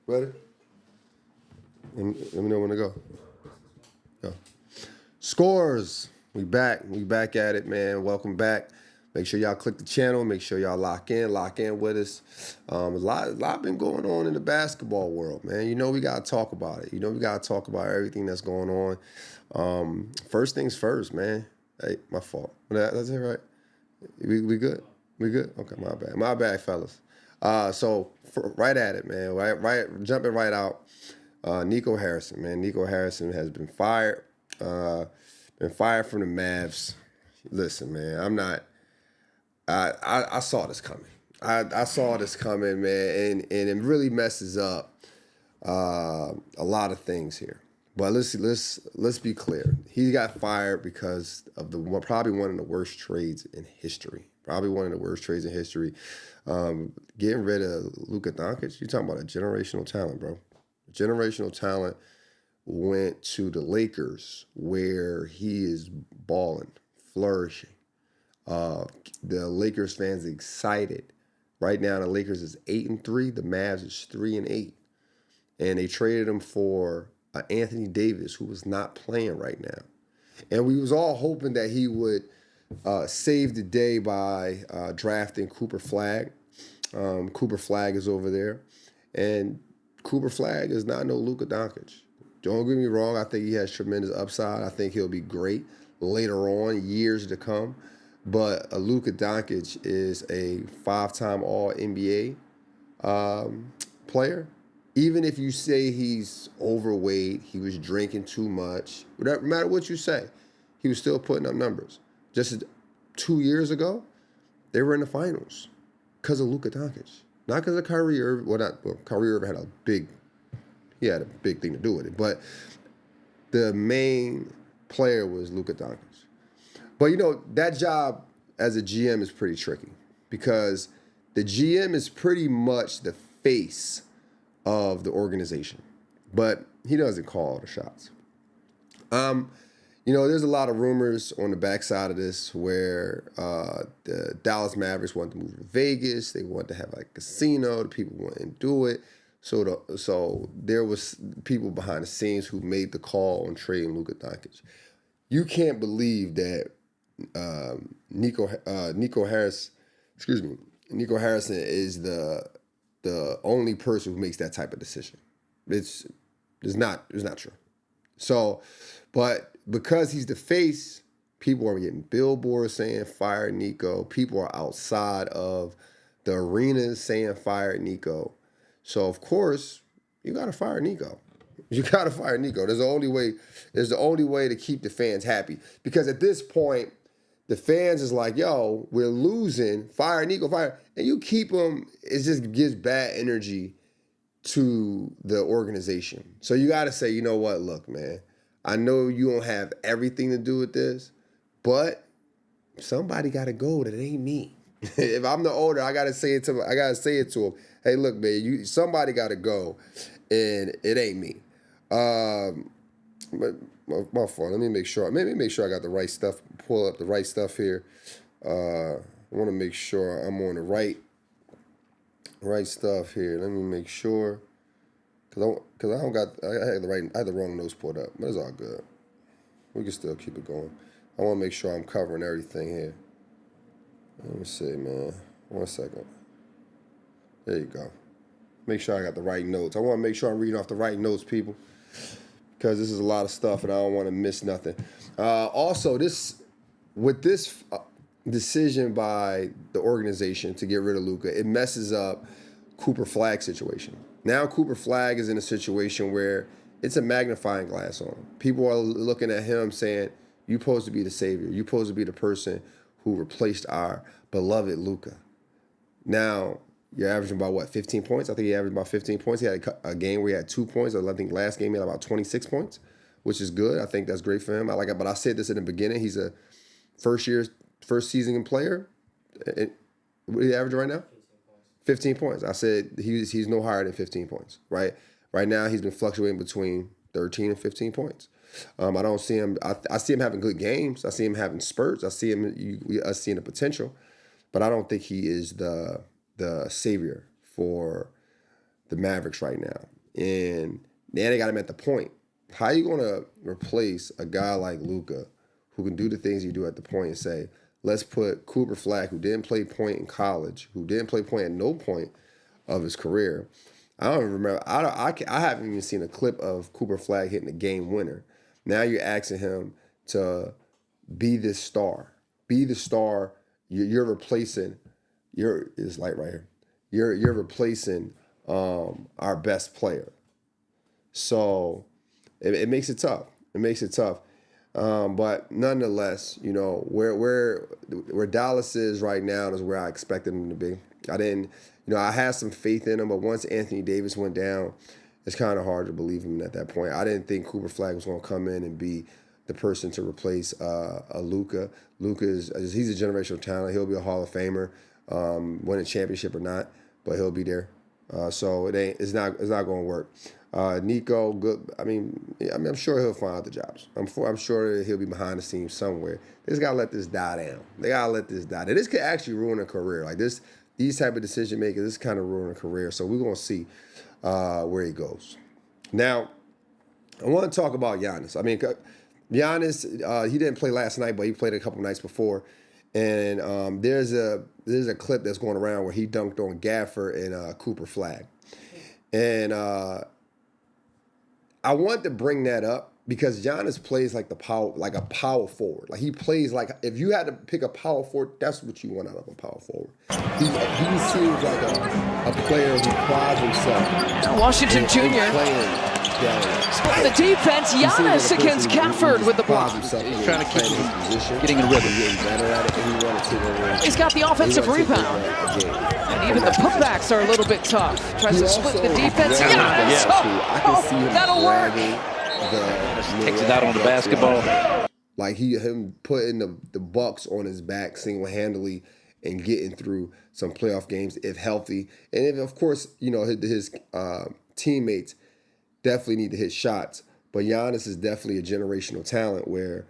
Ready? Let me know when to go. Go. Scores. We back. We back at it, man. Welcome back. Make sure y'all click the channel. Make sure y'all lock in with us. A lot been going on in the basketball world, man. You know we gotta talk about it. You know we gotta talk about everything that's going on. First things first, man. Hey, my fault. That's it, right? We good? We good? Okay, my bad, fellas. Right at it, man. Right, jumping right out. Niko Harrison, man. Niko Harrison has been fired. Been fired from the Mavs. Listen, man, I'm not. I saw this coming. I saw this coming, man, and it really messes up a lot of things here. But let's be clear. He got fired because of probably one of the worst trades in history. Probably one of the worst trades in history. Getting rid of Luka Doncic. You're talking about a generational talent, bro. Generational talent went to the Lakers, where he is balling, flourishing. The Lakers fans excited. Right now, the Lakers is 8-3. The Mavs is 3-8, and they traded him for Anthony Davis, who was not playing right now. And we was all hoping that he would save the day by drafting Cooper Flagg. Cooper Flagg is over there, and Cooper Flagg is not no Luka Doncic. Don't get me wrong. I think he has tremendous upside. I think he'll be great later on, years to come. But Luka Doncic is a 5-time All-NBA player. Even if you say he's overweight, he was drinking too much, no matter what you say, he was still putting up numbers. Just 2 years ago, they were in the finals because of Luka Doncic. Not because of Kyrie Irving. Kyrie Irving had a big thing to do with it. But the main player was Luka Doncic. But, you know, that job as a GM is pretty tricky because the GM is pretty much the face of the organization, but he doesn't call all the shots. You know, there's a lot of rumors on the backside of this where the Dallas Mavericks want to move to Vegas. They want to have like a casino. The people wouldn't do it. So there was people behind the scenes who made the call on trading Luka Doncic. You can't believe that Niko Harrison is the only person who makes that type of decision. It's not true. So, but because he's the face, people are getting billboards saying fire Niko. People are outside of the arenas saying fire Niko. So of course you gotta fire Niko. You gotta fire Niko. There's the only way to keep the fans happy. Because at this point, the fans is like, yo, we're losing. Fire Niko, fire. And you keep them, it just gives bad energy to the organization. So you got to say, you know what? Look, man, I know you don't have everything to do with this, but somebody got to go. That ain't me. If I'm the owner, I got to say it to him. Hey, look, man, somebody got to go, and it ain't me. But my fault. Let me make sure. Maybe make sure I got the right stuff. Pull up the right stuff here. I want to make sure I'm on the right stuff here. Let me make sure, I had the wrong notes pulled up, but it's all good. We can still keep it going. I want to make sure I'm covering everything here. Let me see, man. 1 second. There you go. Make sure I got the right notes. I want to make sure I'm reading off the right notes, people, because this is a lot of stuff and I don't want to miss nothing. Also, this decision by the organization to get rid of Luka, it messes up Cooper Flagg's situation. Now Cooper Flagg is in a situation where it's a magnifying glass on him. People are looking at him saying, you're supposed to be the savior. You're supposed to be the person who replaced our beloved Luka. Now, you're averaging about, 15 points? I think he averaged about 15 points. He had a game where he had 2 points. I think last game he had about 26 points, which is good. I think that's great for him. I like it, but I said this in the beginning. He's a first season player. What are you averaging right now? 15 points. I said he's no higher than 15 points, right? Right now he's been fluctuating between 13 and 15 points. I don't see him. I see him having good games. I see him having spurts. I see seeing the potential, but I don't think he is the savior for the Mavericks right now. and now they got him at the point. How are you going to replace a guy like Luka who can do the things you do at the point and say, let's put Cooper Flag, who didn't play point in college, who didn't play point at no point of his career. I don't even remember. I haven't even seen a clip of Cooper Flag hitting a game winner. Now you're asking him to be this star. Be the star. You're replacing. It's light right here. You're replacing our best player. So it makes it tough. It makes it tough. But nonetheless, you know, where Dallas is right now is where I expected them to be. I had some faith in him, but once Anthony Davis went down, it's kind of hard to believe him at that point. I didn't think Cooper Flag was going to come in and be the person to replace a Luka. He's a generational talent. He'll be a Hall of Famer, win a championship or not, but he'll be there. So it's not going to work. Niko, good. I'm sure he'll find other jobs. I'm sure he'll be behind the scenes somewhere. They just gotta let this die down. They gotta let this die down. This could actually ruin a career. Like this, these type of decision makers, this kind of ruin a career. So we're gonna see where he goes. Now, I want to talk about Giannis. Giannis, he didn't play last night, but he played a couple nights before. And there's a clip that's going around where he dunked on Gafford and Cooper Flag. And I want to bring that up because Giannis plays like a power forward. Like he plays like, if you had to pick a power forward, that's what you want out of a power forward. He seems like a player who prides himself. Washington Jr. Splitting the defense, Giannis against Gafford with the block. He's trying to keep his position, getting in rhythm. He's got the offensive rebound. And even the putbacks are a little bit tough. Tries to split the defense. Giannis! Oh, that'll work. Just takes it out on the basketball. Like him putting the Bucks on his back single-handedly and getting through some playoff games if healthy. And if, of course, his teammates definitely need to hit shots. But Giannis is definitely a generational talent where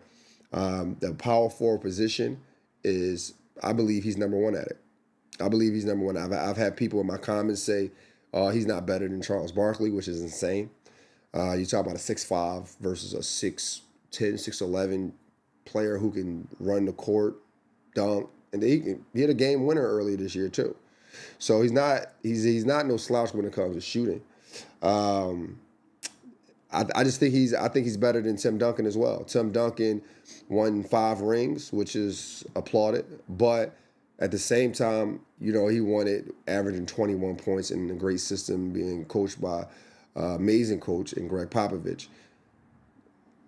the power forward position is, I believe he's number one at it. I've had people in my comments say he's not better than Charles Barkley, which is insane. You talk about a 6'5" versus a 6'10", 6'11" player who can run the court, dunk, and he had a game winner earlier this year too. So he's not no slouch when it comes to shooting. I think he's better than Tim Duncan as well. Tim Duncan won 5 rings, which is applauded, but at the same time, he won it averaging 21 points in a great system, being coached by amazing coach in Greg Popovich.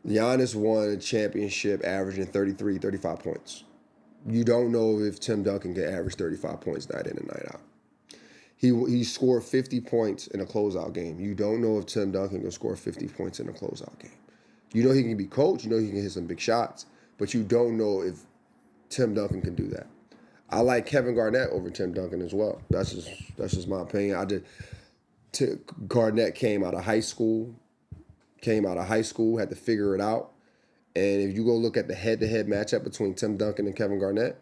Giannis won a championship averaging 33, 35 points. You don't know if Tim Duncan can average 35 points night in and night out. He scored 50 points in a closeout game. You don't know if Tim Duncan can score 50 points in a closeout game. You know he can be coached. You know he can hit some big shots. But you don't know if Tim Duncan can do that. I like Kevin Garnett over Tim Duncan as well. That's just my opinion. Garnett came out of high school, had to figure it out. And if you go look at the head-to-head matchup between Tim Duncan and Kevin Garnett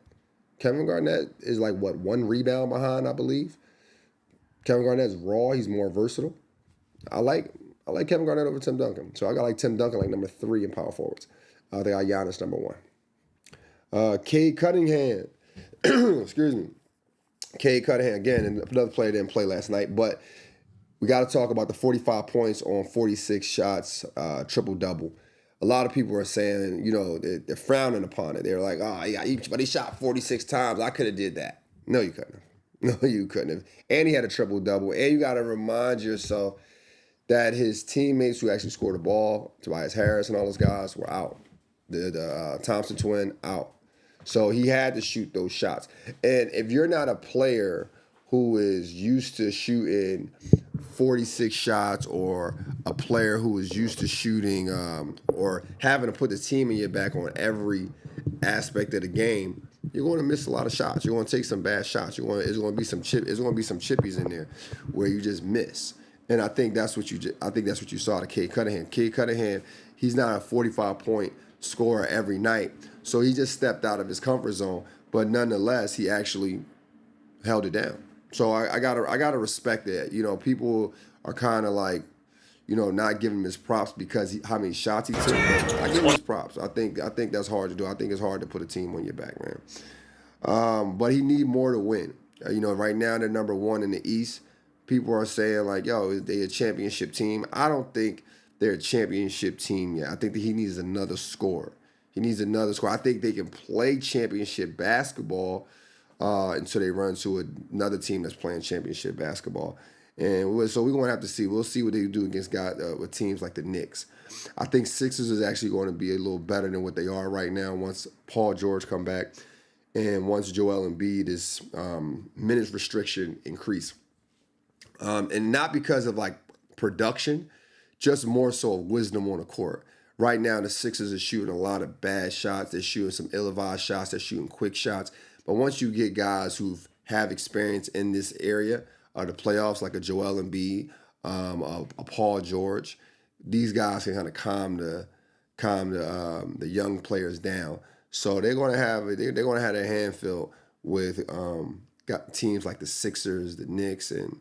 is like, 1 rebound behind, I believe. Kevin Garnett's raw. He's more versatile. I like Kevin Garnett over Tim Duncan. So I got like Tim Duncan like number 3 in power forwards. I got Giannis number 1. Cade Cunningham. Excuse me. Cade Cunningham, again, another player didn't play last night, but we got to talk about the 45 points on 46 shots, triple-double. A lot of people are saying, they're frowning upon it. They're like, but he shot 46 times. I could have did that. No, you couldn't have. No, you couldn't have. And he had a triple-double. And you got to remind yourself that his teammates who actually scored the ball, Tobias Harris and all those guys, were out. The Thompson twin, out. So he had to shoot those shots. And if you're not a player who is used to shooting 46 shots, or a player who is used to shooting or having to put the team in your back on every aspect of the game, you're going to miss a lot of shots. You're going to take some bad shots. There's going to be some chippies in there where you just miss. And I think that's what you saw to Cade Cunningham. Cade Cunningham, he's not a 45-point scorer every night, so he just stepped out of his comfort zone. But nonetheless, he actually held it down. So I gotta respect that. People are kind of like not giving him his props because how many shots he took. But I give him his props. I think that's hard to do. I think it's hard to put a team on your back, man. But he need more to win. Right now they're number 1 in the East. People are saying like, yo, is they a championship team? I don't think they're a championship team yet. I think that he needs another score. He needs another score. I think they can play championship basketball until they run to another team that's playing championship basketball. And so we're going to have to see. We'll see what they do against with teams like the Knicks. I think Sixers is actually going to be a little better than what they are right now once Paul George come back and once Joel Embiid's minutes restriction increase. And not because of like production, just more so of wisdom on the court. Right now, the Sixers are shooting a lot of bad shots. They're shooting some ill-advised shots. They're shooting quick shots. But once you get guys who have experience in this area, the playoffs, like a Joel Embiid, a Paul George, these guys can kind of calm the young players down. So they're going to have their hand filled with got teams like the Sixers, the Knicks, and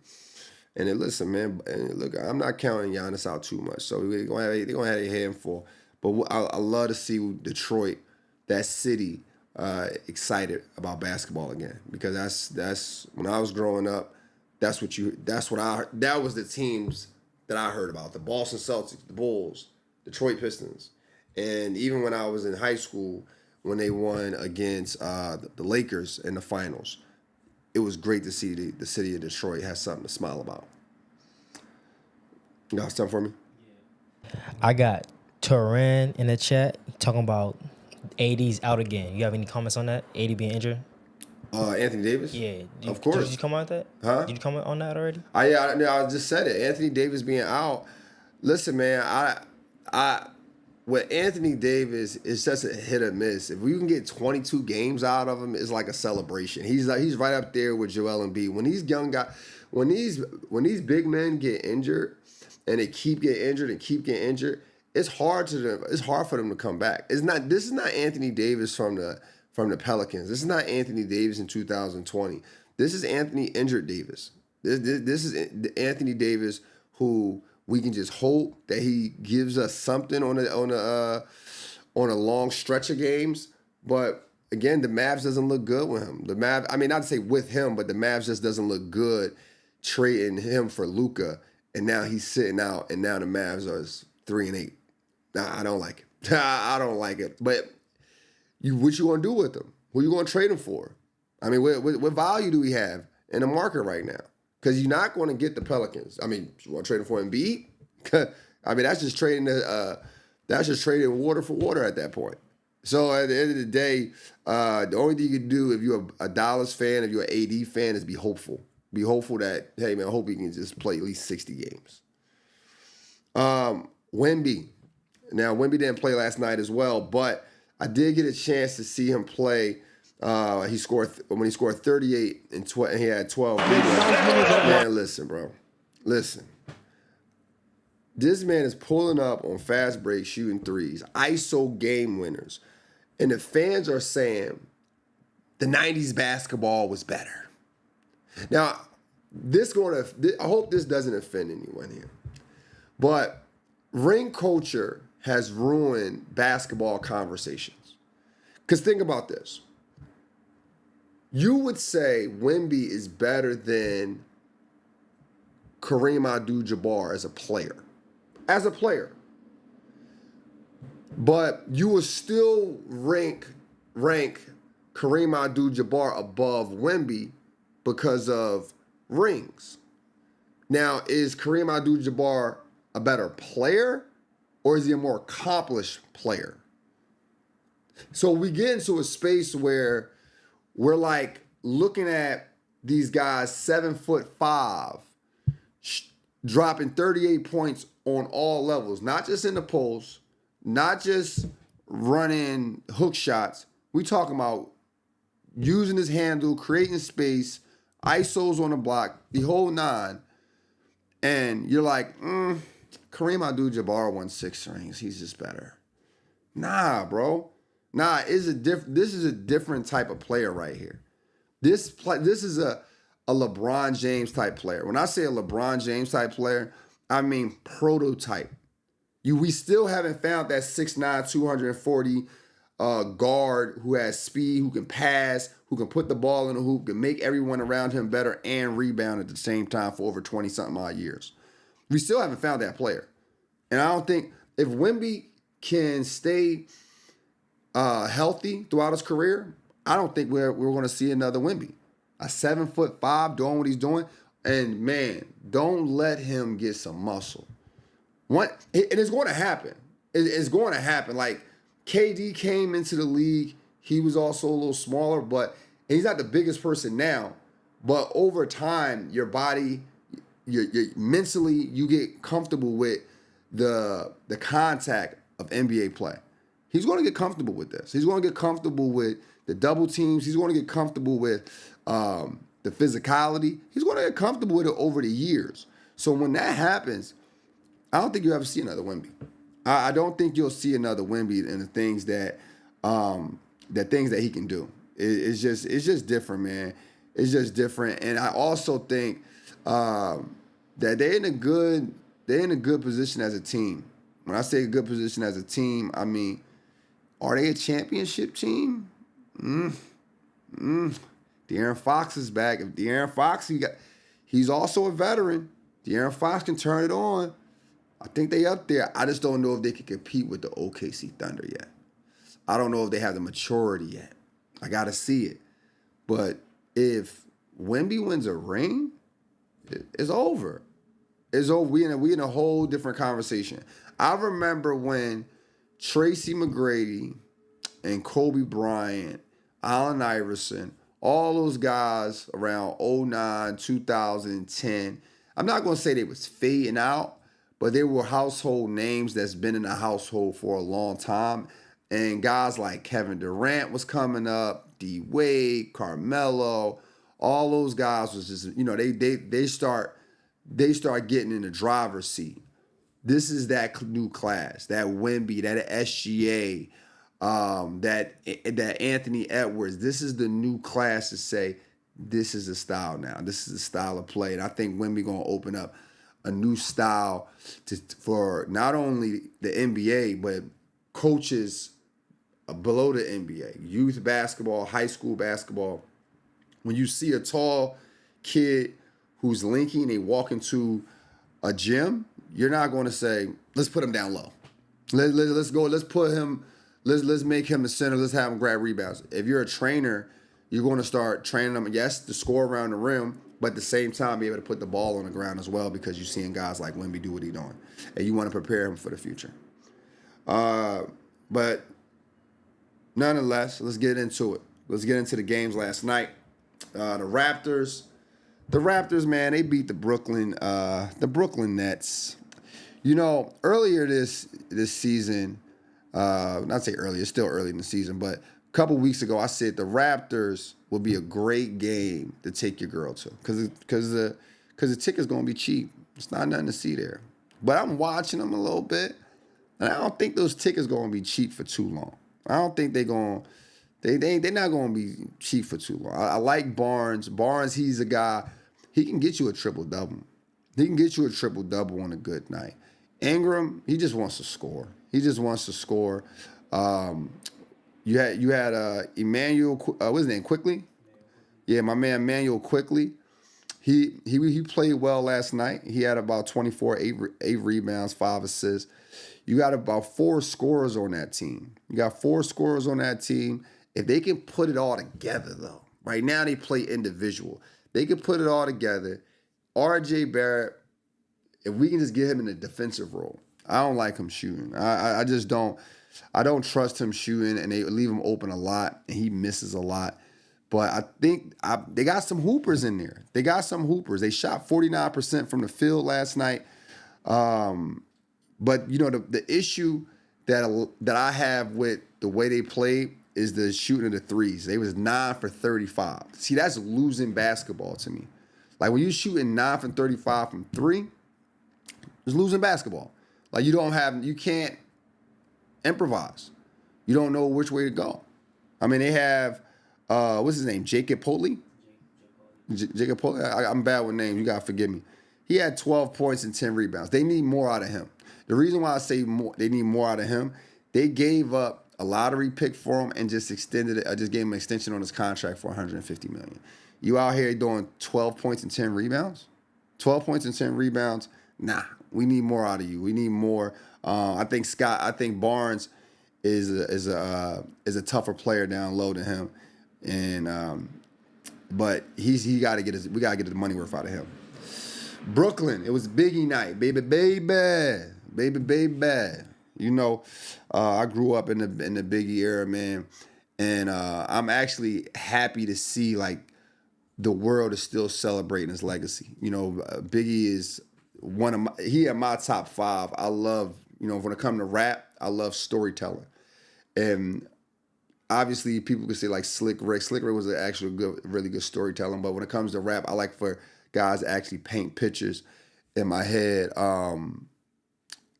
listen, man. And look, I'm not counting Giannis out too much. So they're going to have a handful. But I love to see Detroit, that city, excited about basketball again, because that's when I was growing up. That was the teams that I heard about: the Boston Celtics, the Bulls, Detroit Pistons, and even when I was in high school, when they won against the Lakers in the finals, it was great to see the city of Detroit has something to smile about. You got something for me? I got Turan in the chat talking about AD's out again. You have any comments on that? AD being injured? Anthony Davis? Yeah. Of course. Did you comment on that? Huh? Did you comment on that already? I just said it. Anthony Davis being out. Listen, man, with Anthony Davis, it's just a hit or miss. If we can get 22 games out of him, it's like a celebration. He's right up there with Joel Embiid. When these young guys, when these big men get injured and they keep getting injured, it's hard for them to come back. This is not Anthony Davis from the Pelicans. This is not Anthony Davis in 2020. This is Anthony injured Davis. This is Anthony Davis who we can just hope that he gives us something on a long stretch of games. But again, the Mavs doesn't look good with him. Not to say with him, but the Mavs just doesn't look good trading him for Luka. And now he's sitting out, and now the Mavs are 3-8. Nah, I don't like it. I don't like it. But what you gonna do with him? Who you gonna trade him for? I mean, what value do we have in the market right now? Because you're not going to get the Pelicans. I mean, you want to trade him for Embiid? I mean, that's just trading water for water at that point. So at the end of the day, the only thing you can do if you're a Dallas fan, if you're an AD fan, is be hopeful. Be hopeful that, hey man, I hope he can just play at least 60 games. Wemby. Now, Wemby didn't play last night as well, but I did get a chance to see him play. When he scored 38 and he had 12 rebounds. Man, listen, bro. Listen. This man is pulling up on fast break, shooting threes, ISO game winners. And the fans are saying the 90s basketball was better. Now, I hope this doesn't offend anyone here. But ring culture has ruined basketball conversations. Because think about this. You would say Wemby is better than Kareem Abdul-Jabbar as a player. But you would still rank Kareem Abdul-Jabbar above Wemby because of rings. Now, is Kareem Abdul-Jabbar a better player, or is he a more accomplished player? So we get into a space where we're like looking at these guys 7'5", dropping 38 points on all levels, not just in the post, not just running hook shots. We talking about using his handle, creating space, ISOs on the block, the whole nine. And you're like, Kareem Abdul-Jabbar won 6 rings. He's just better. Nah, bro. Nah, this is a different type of player right here. This is a LeBron James type player. When I say a LeBron James type player, I mean prototype. We still haven't found that 6'9", 240 guard who has speed, who can pass, who can put the ball in the hoop, can make everyone around him better and rebound at the same time for over 20-something odd years. We still haven't found that player. And I don't think if Wemby can stay healthy throughout his career, I don't think we're going to see another Wemby. A 7'5" doing what he's doing. And man, don't let him get some muscle. And it's going to happen. It's going to happen. Like KD came into the league. He was also a little smaller, but he's not the biggest person now. But over time, your body, mentally, you get comfortable with the contact of NBA play. He's going to get comfortable with this. He's going to get comfortable with the double teams. He's going to get comfortable with the physicality. He's going to get comfortable with it over the years. So when that happens, I don't think you'll ever see another Wemby. I don't think you'll see another Wemby in the things that he can do. It's just different, man. It's just different. And I also think that they're in a good position as a team. When I say a good position as a team, I mean, are they a championship team? De'Aaron Fox is back. If De'Aaron Fox, he's also a veteran. De'Aaron Fox can turn it on. I think they up there. I just don't know if they can compete with the OKC Thunder yet. I don't know if they have the maturity yet. I got to see it. But if Wemby wins a ring, it's over. It's over. We in a whole different conversation. I remember when Tracy McGrady and Kobe Bryant, Allen Iverson, all those guys around 09, 2010, I'm not going to say they was fading out, but they were household names that's been in the household for a long time. And guys like Kevin Durant was coming up, D Wade, Carmelo, all those guys was just, they start getting in the driver's seat. This is that new class, that Wemby, that SGA, that Anthony Edwards. This is the new class to say, this is a style now. This is a style of play. And I think Wemby going to open up a new style for not only the NBA, but coaches below the NBA, youth basketball, high school basketball. When you see a tall kid who's linking, they walk into a gym, you're not going to say, let's put him down low. Let's go, let's put him, let's make him the center, let's have him grab rebounds. If you're a trainer, you're going to start training them, yes, to score around the rim, but at the same time be able to put the ball on the ground as well, because you're seeing guys like Wemby do what he's doing. And you want to prepare him for the future. But nonetheless, let's get into it. Let's get into the games last night. The Raptors, man, they beat the Brooklyn Nets. Earlier this season, not say earlier, it's still early in the season, but a couple weeks ago, I said the Raptors will be a great game to take your girl to, because the ticket's gonna be cheap. It's not nothing to see there. But I'm watching them a little bit, and I don't think those tickets gonna be cheap for too long. I don't think they're not gonna be cheap for too long. I like Barnes. Barnes, he's a guy. He can get you a triple-double. He can get you a triple-double on a good night. Ingram, he just wants to score. You had Emmanuel, what's his name, Quickly? Yeah, my man Emmanuel Quickly. He played well last night. He had about 24, 8 rebounds, 5 assists. You got about 4 scorers on that team. If they can put it all together, though. Right now they play individual. They can put it all together. RJ Barrett, if we can just get him in a defensive role. I don't like him shooting. I just don't. I don't trust him shooting, and they leave him open a lot, and he misses a lot. But I think they got some hoopers in there. They They shot 49% from the field last night. But the issue that I have with the way they played is the shooting of the threes. They was 9 for 35. See, that's losing basketball to me. Like when you shooting 9 for 35 from 3, it's losing basketball. Like you can't improvise. You don't know which way to go. I mean, they have what's his name? Jacob Polley? Jacob Polley. I'm bad with names. You gotta forgive me. He had 12 points and 10 rebounds. They need more out of him. The reason why I say they need more out of him, they gave up a lottery pick for him and just extended it. I just gave him an extension on his contract for $150 million. You out here doing 12 points and 10 rebounds? 12 points and 10 rebounds? Nah, we need more out of you. We need more. I think Barnes is a tougher player down low than him, and but we got to get the money worth out of him. Brooklyn, it was Biggie night, baby. You know, I grew up in the Biggie era, man, and I'm actually happy to see like the world is still celebrating his legacy. You know, Biggie is he in my top 5. I love, when it comes to rap, I love storytelling, and obviously people could say like Slick Rick. Slick Rick was an actual really good storytelling, but when it comes to rap, I like for guys to actually paint pictures in my head.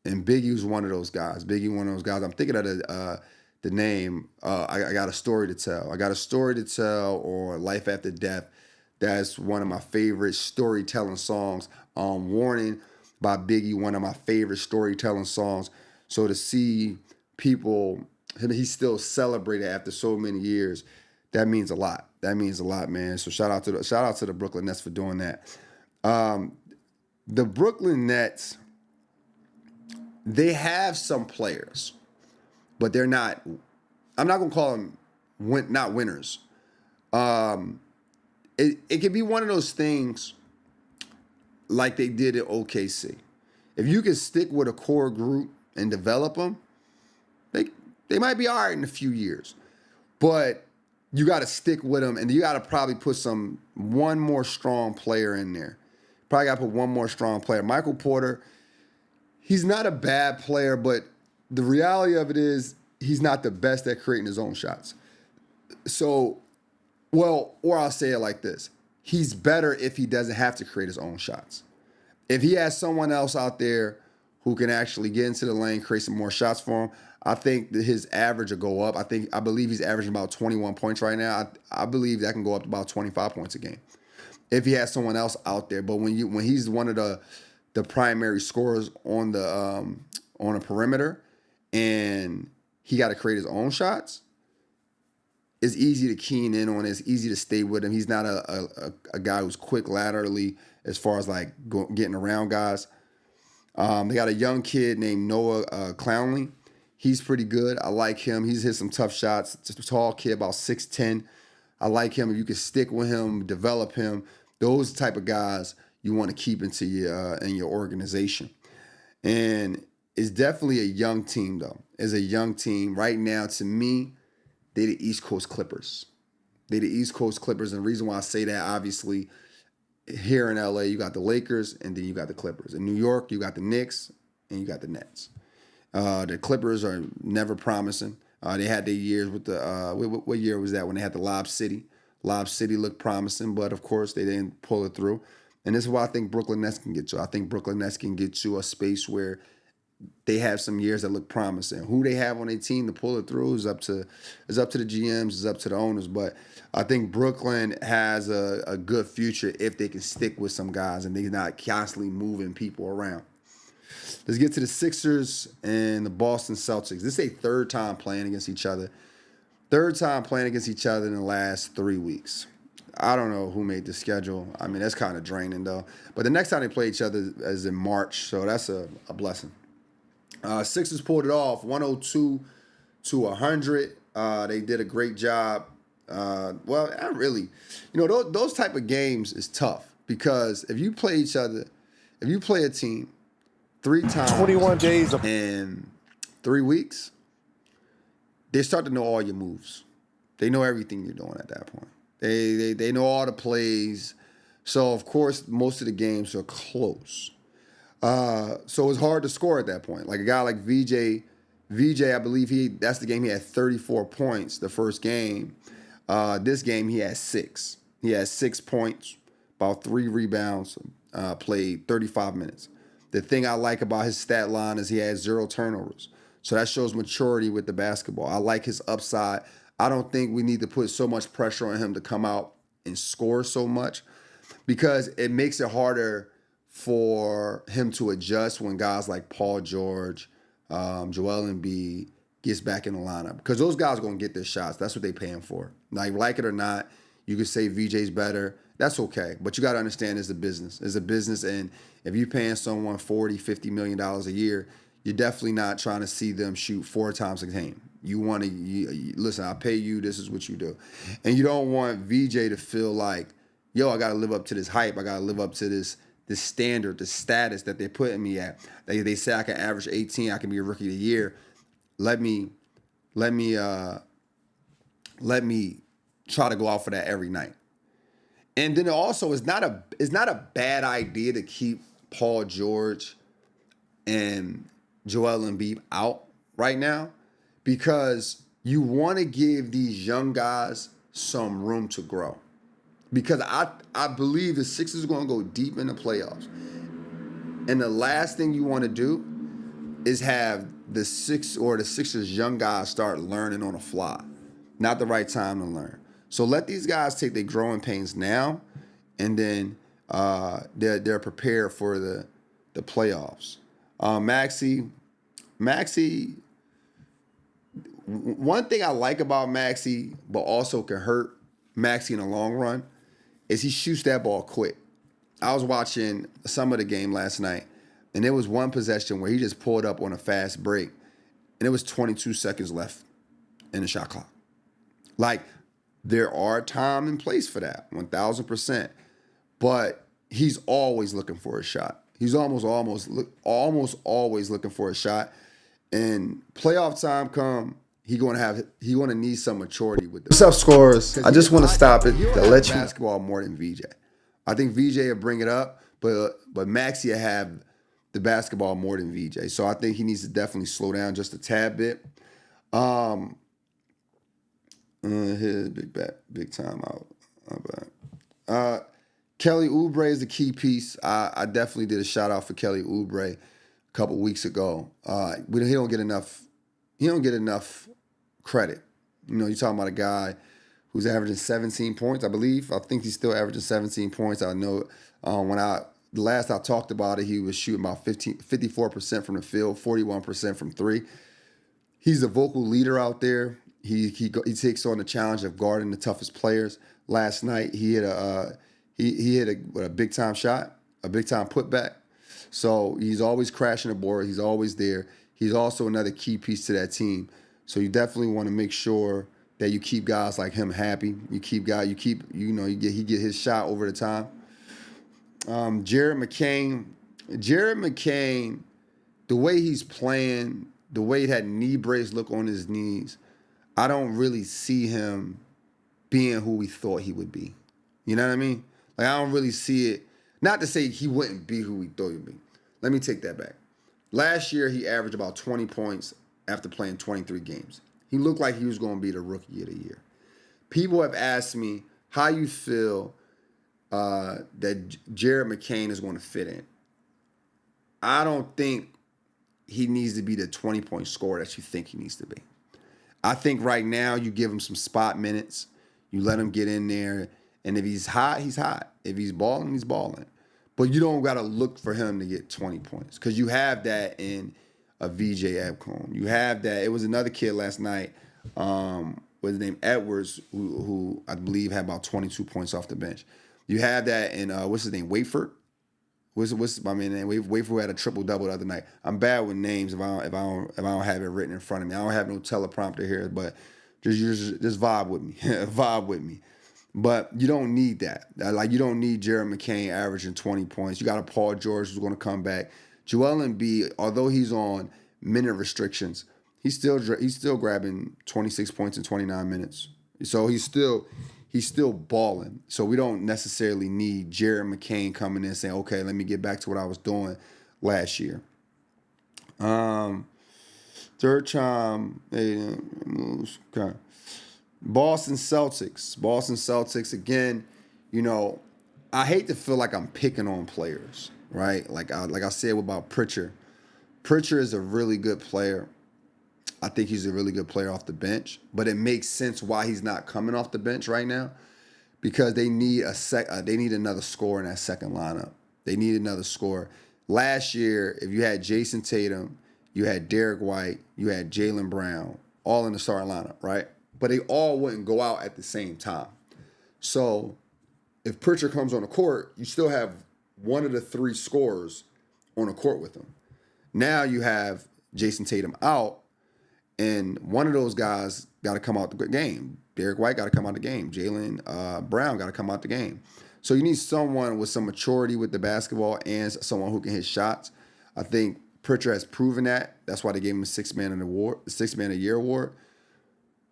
And Biggie was one of those guys. I'm thinking of the name. I got a story to tell. I got a story to tell, or Life After Death. That's one of my favorite storytelling songs. Warning by Biggie, one of my favorite storytelling songs. So to see people, he's still celebrated after so many years, that means a lot. That means a lot, man. So shout out to the Brooklyn Nets for doing that. The Brooklyn Nets, they have some players, but they're not. I'm not gonna call them not winners. It can be one of those things like they did at OKC. If you can stick with a core group and develop them, they might be all right in a few years. But you got to stick with them, and you got to probably put one more strong player in there. Probably got to put one more strong player. Michael Porter, he's not a bad player, but the reality of it is he's not the best at creating his own shots. So, or I'll say it like this. He's better if he doesn't have to create his own shots. If he has someone else out there who can actually get into the lane, create some more shots for him, I think that his average will go up. I believe he's averaging about 21 points right now. I believe that can go up to about 25 points a game if he has someone else out there. But when he's one of the primary scorers on a perimeter, and he got to create his own shots, it's easy to keen in on it. It's easy to stay with him. He's not a guy who's quick laterally as far as like getting around guys. They got a young kid named Noah Clowney. He's pretty good. I like him. He's hit some tough shots. Just a tall kid, about 6'10". I like him. If you can stick with him, develop him, those type of guys you want to keep into in your organization. And it's definitely a young team, though. It's a young team. Right now, to me, they're the East Coast Clippers. And the reason why I say that, obviously, here in LA, you got the Lakers, and then you got the Clippers. In New York, you got the Knicks, and you got the Nets. The Clippers are never promising. They had their years with the what year was that when they had the Lob City? Lob City looked promising, but of course they didn't pull it through. And this is what I think Brooklyn Nets can get to. I think Brooklyn Nets can get to a space where they have some years that look promising. Who they have on their team to pull it through is up to the GMs, is up to the owners. But I think Brooklyn has a good future if they can stick with some guys and they're not constantly moving people around. Let's get to the Sixers and the Boston Celtics. This is a third time playing against each other. Third time playing against each other in the last 3 weeks. I don't know who made the schedule. I mean, that's kind of draining, though. But the next time they play each other is in March, so that's a blessing. Sixers pulled it off, 102-100. They did a great job. Well, not really. Those type of games is tough because if you play a team 3 times 21 days in 3 weeks, they start to know all your moves. They know everything you're doing at that point. They know all the plays. So, of course, most of the games are close. So it's hard to score at that point. Like a guy like VJ, I believe that's the game he had 34 points the first game. This game he had 6. He had 6 points, about 3 rebounds, played 35 minutes. The thing I like about his stat line is he had 0 turnovers. So that shows maturity with the basketball. I like his upside. I don't think we need to put so much pressure on him to come out and score so much because it makes it harder for him to adjust when guys like Paul George, Joel Embiid gets back in the lineup. Because those guys are going to get their shots. That's what they're paying for. Like it or not, you could say VJ's better. That's okay. But you got to understand it's a business. It's a business, and if you're paying someone $40, $50 million a year, you're definitely not trying to see them shoot 4 times a game. You want to, listen, I pay you, this is what you do. And you don't want VJ to feel like, yo, I got to live up to this hype. I got to live up to this standard, the status that they're putting me at. They say I can average 18, I can be a rookie of the year. Let me try to go out for that every night. And then also, it's not a bad idea to keep Paul George and Joel Embiid out right now, because you want to give these young guys some room to grow. Because I believe the Sixers are going to go deep in the playoffs. And the last thing you want to do is have the Sixers young guys start learning on the fly. Not the right time to learn. So let these guys take their growing pains now, and then they're prepared for the playoffs. Maxey, one thing I like about Maxey, but also can hurt Maxey in the long run, is he shoots that ball quick. I was watching some of the game last night, and there was one possession where he just pulled up on a fast break, and it was 22 seconds left in the shot clock. Like, there are time and place for that, 1,000%. But he's always looking for a shot. He's almost always looking for a shot. And playoff time come, he gonna need some maturity with this. What's up, scorers? I just want to stop it to let you basketball more than VJ. I think VJ will bring it up, but Maxey will have the basketball more than VJ. So I think he needs to definitely slow down just a tad bit. Here's big time out. Kelly Oubre is the key piece. I definitely did a shout out for Kelly Oubre a couple weeks ago. He don't get enough credit. You know, you're talking about a guy who's averaging 17 points, I believe. I think he's still averaging 17 points. I know the last I talked about it, he was shooting about 54% from the field, 41% from three. He's a vocal leader out there. He takes on the challenge of guarding the toughest players. Last night he hit a big time shot, a big time putback. So he's always crashing the board. He's always there. He's also another key piece to that team. So you definitely want to make sure that you keep guys like him happy. He get his shot over the time. Jared McCain, the way he's playing, the way that knee brace look on his knees, I don't really see him being who we thought he would be. You know what I mean? Like, I don't really see it. Not to say he wouldn't be who we thought he would be. Let me take that back. Last year, he averaged about 20 points after playing 23 games. He looked like he was going to be the rookie of the year. People have asked me how you feel that Jared McCain is going to fit in. I don't think he needs to be the 20-point scorer that you think he needs to be. I think right now you give him some spot minutes. You let him get in there. And if he's hot, he's hot. If he's balling, he's balling. But you don't got to look for him to get 20 points, because you have that in a VJ Abcombe. You have that. It was another kid last night with his name Edwards, who I believe had about 22 points off the bench. You have that in, what's his name, Wayford? What's my man name? Wayford had a triple-double the other night. I'm bad with names if I don't have it written in front of me. I don't have no teleprompter here, but just vibe with me. Vibe with me. But you don't need that. Like, you don't need Jared McCain averaging 20 points. You got a Paul George who's going to come back. Joel Embiid, although he's on minute restrictions, he's still grabbing 26 points in 29 minutes. So he's still balling. So we don't necessarily need Jared McCain coming in saying, okay, let me get back to what I was doing last year. Third time, okay. Boston Celtics, again, you know, I hate to feel like I'm picking on players, right? Like I said about Pritchard. Pritchard is a really good player. I think he's a really good player off the bench, but it makes sense why he's not coming off the bench right now, because they need another scorer in that second lineup. They need another scorer. Last year, if you had Jason Tatum, you had Derek White, you had Jaylen Brown, all in the starting lineup, right? But they all wouldn't go out at the same time. So if Pritchard comes on the court, you still have one of the three scorers on the court with him. Now you have Jason Tatum out, and one of those guys got to come out the game. Derek White got to come out the game. Jaylen Brown got to come out the game. So you need someone with some maturity with the basketball and someone who can hit shots. I think Pritchard has proven that. That's why they gave him a Six Man of the Year award.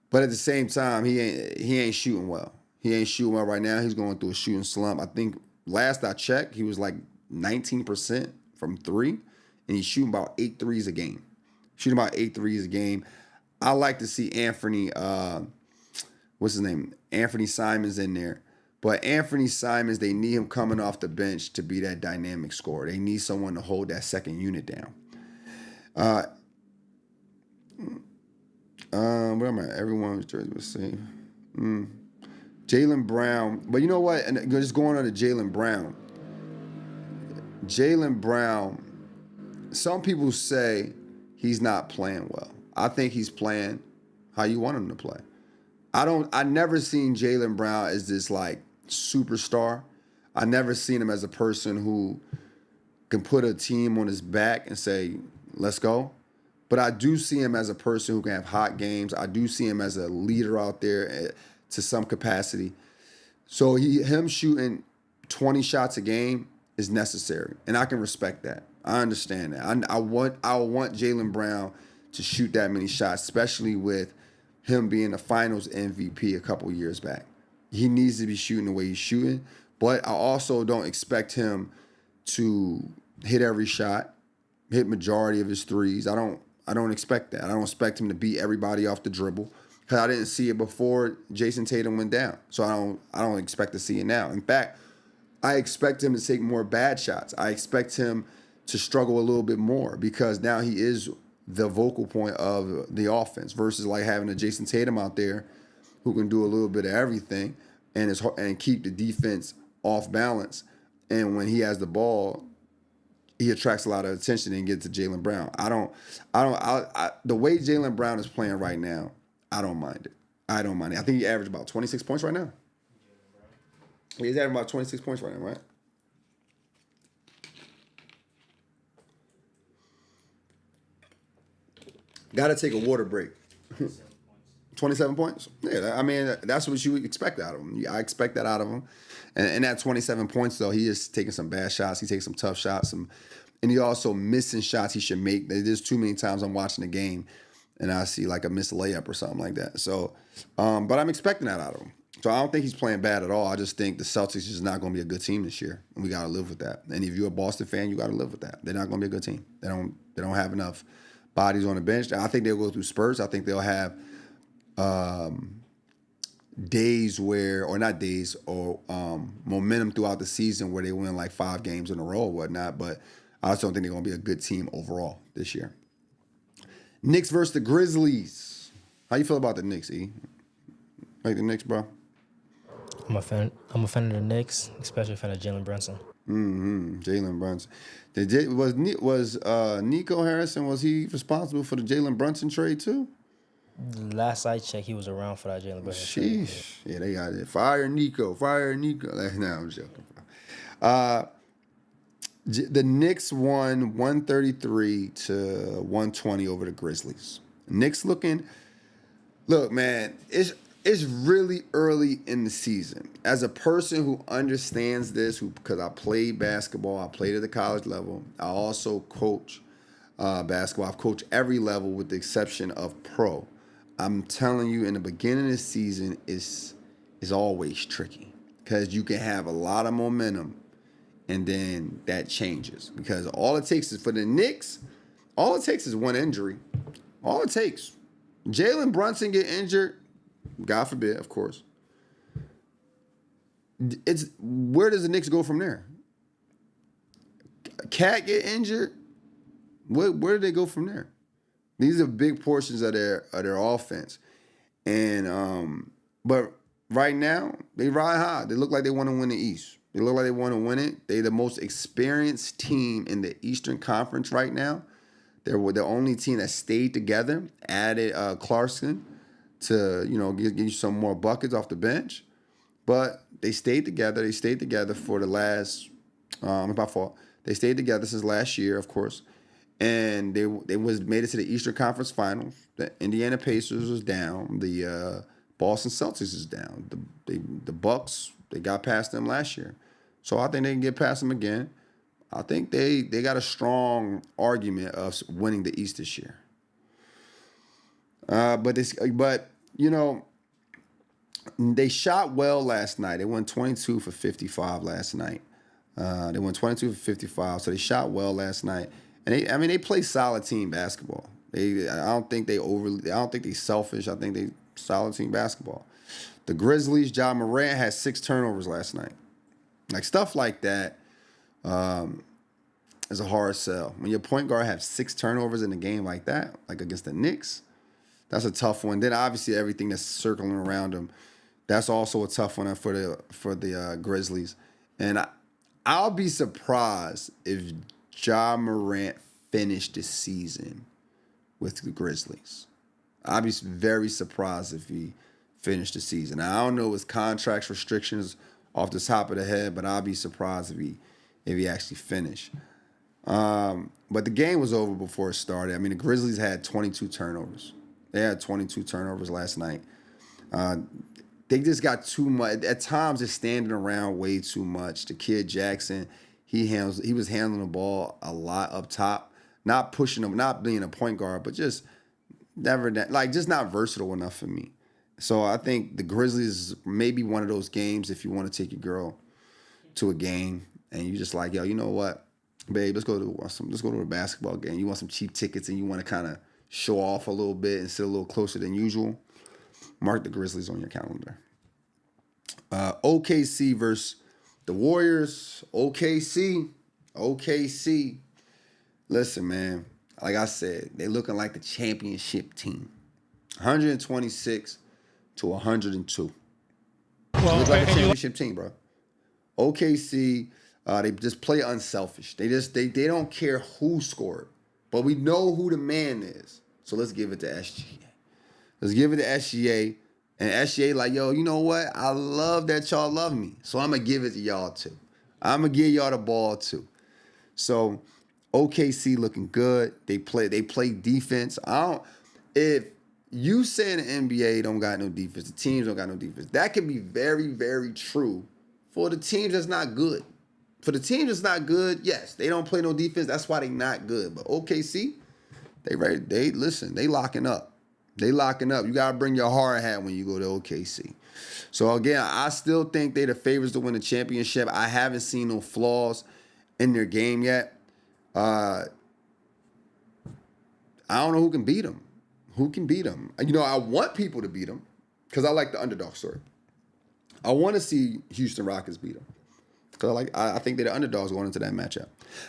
But at the same time, he ain't shooting well. He ain't shooting well right now. He's going through a shooting slump. I think last I checked, he was like 19% from three, and he's shooting about 8 threes a game. I like to see Anthony, what's his name? Anthony Simons in there. But Anthony Simons, they need him coming off the bench to be that dynamic scorer. They need someone to hold that second unit down. Where am I? Everyone was saying. Jaylen Brown. But you know what? And just going on to Jaylen Brown. Jaylen Brown, some people say he's not playing well. I think he's playing how you want him to play. I never seen Jaylen Brown as this like superstar. I never seen him as a person who can put a team on his back and say, let's go. But I do see him as a person who can have hot games. I do see him as a leader out there to some capacity. So him shooting 20 shots a game is necessary, and I can respect that. I understand that. I want Jaylen Brown to shoot that many shots, especially with him being the Finals MVP a couple years back. He needs to be shooting the way he's shooting, but I also don't expect him to hit every shot, hit majority of his threes. I don't expect that. I don't expect him to beat everybody off the dribble, because I didn't see it before Jason Tatum went down. So I don't expect to see it now. In fact, I expect him to take more bad shots. I expect him to struggle a little bit more, because now he is the vocal point of the offense versus like having a Jason Tatum out there who can do a little bit of everything and keep the defense off balance. And when he has the ball, he attracts a lot of attention and gets to Jaylen Brown. The way Jaylen Brown is playing right now, I don't mind it. I think he averaged about 26 points right now. He's averaging about 26 points right now, right? Got to take a water break. 27 points? Yeah, I mean, that's what you would expect out of him. I expect that out of him. And at 27 points, though, he is taking some bad shots. He takes some tough shots. And he also missing shots he should make. There's too many times I'm watching the game and I see like a missed layup or something like that. So, but I'm expecting that out of him. So I don't think he's playing bad at all. I just think the Celtics is just not going to be a good team this year, and we got to live with that. And if you're a Boston fan, you got to live with that. They're not going to be a good team. They don't have enough bodies on the bench. I think they'll go through spurts. I think they'll have days momentum throughout the season where they win like 5 games in a row or whatnot. But I also don't think they're going to be a good team overall this year. Knicks versus the Grizzlies. How you feel about the Knicks, E? Like the Knicks, bro? I'm a fan of the Knicks, especially a fan of Jalen Brunson. Jalen Brunson. Was Niko Harrison, was he responsible for the Jalen Brunson trade too? Last I checked, he was around for that Jalen Brunson trade. Sheesh. Yeah, they got it. Fire Niko. No, I'm joking. The Knicks won 133 to 120 over the Grizzlies. Knicks look, man, it's really early in the season. As a person who understands this, because I played basketball, I played at the college level. I also coach basketball. I've coached every level with the exception of pro. I'm telling you, in the beginning of the season, is always tricky because you can have a lot of momentum and then that changes. Because all it takes is for the Knicks, all it takes is one injury. All it takes. Jalen Brunson get injured, God forbid, of course. Where does the Knicks go from there? Cat get injured, where do they go from there? These are big portions of their offense, and but right now they ride high. They look like they want to win the East. They look like they want to win it. They're the most experienced team in the Eastern Conference right now. They were the only team that stayed together, added Clarkson to, give you some more buckets off the bench. But they stayed together. They stayed together for the last, it's my fault. They stayed together since last year, of course. And they made it to the Eastern Conference Finals. The Indiana Pacers was down. The Boston Celtics is down. The Bucks, they got past them last year. So I think they can get past them again. I think they got a strong argument of winning the East this year. They shot well last night. They went 22 for 55 last night. They went 22 for 55, so they shot well last night. And they play solid team basketball. I don't think they selfish. I think they solid team basketball. The Grizzlies, Ja Morant had 6 turnovers last night. Like stuff like that is a hard sell. When your point guard has 6 turnovers in a game like that, like against the Knicks, that's a tough one. Then obviously everything that's circling around them, that's also a tough one for the Grizzlies. And I'll be surprised if Ja Morant finished the season with the Grizzlies. I'll be very surprised if he finished the season. Now, I don't know his contracts restrictions off the top of the head, but I'll be surprised if he actually finished. But the game was over before it started. I mean, the Grizzlies had 22 turnovers. They had 22 turnovers last night. They just got too much. At times, they're standing around way too much. The kid Jackson, he was handling the ball a lot up top, not pushing them, not being a point guard, but just just not versatile enough for me. So I think the Grizzlies may be one of those games if you want to take your girl to a game and you just like, yo, you know what, babe, let's go to a basketball game. You want some cheap tickets and you want to kind of show off a little bit and sit a little closer than usual. Mark the Grizzlies on your calendar. OKC versus the Warriors. OKC. Listen, man. Like I said, they looking like the championship team. 126 to 102. Well, look like a championship team, bro. OKC, they just play unselfish. They don't care who scored, but we know who the man is. So let's give it to SGA. Let's give it to SGA. And SGA like, yo, you know what? I love that y'all love me. So I'm going to give it to y'all too. I'm going to give y'all the ball too. So OKC looking good. They play defense. If you say the NBA don't got no defense, the teams don't got no defense, that can be very, very true for the teams that's not good. For the teams that's not good, yes, they don't play no defense. That's why they not good. But OKC, they locking up. They locking up. You got to bring your hard hat when you go to OKC. So, again, I still think they're the favorites to win the championship. I haven't seen no flaws in their game yet. I don't know who can beat them. I want people to beat them because I like the underdog story. I want to see Houston Rockets beat them because I think they're the underdogs going into that matchup.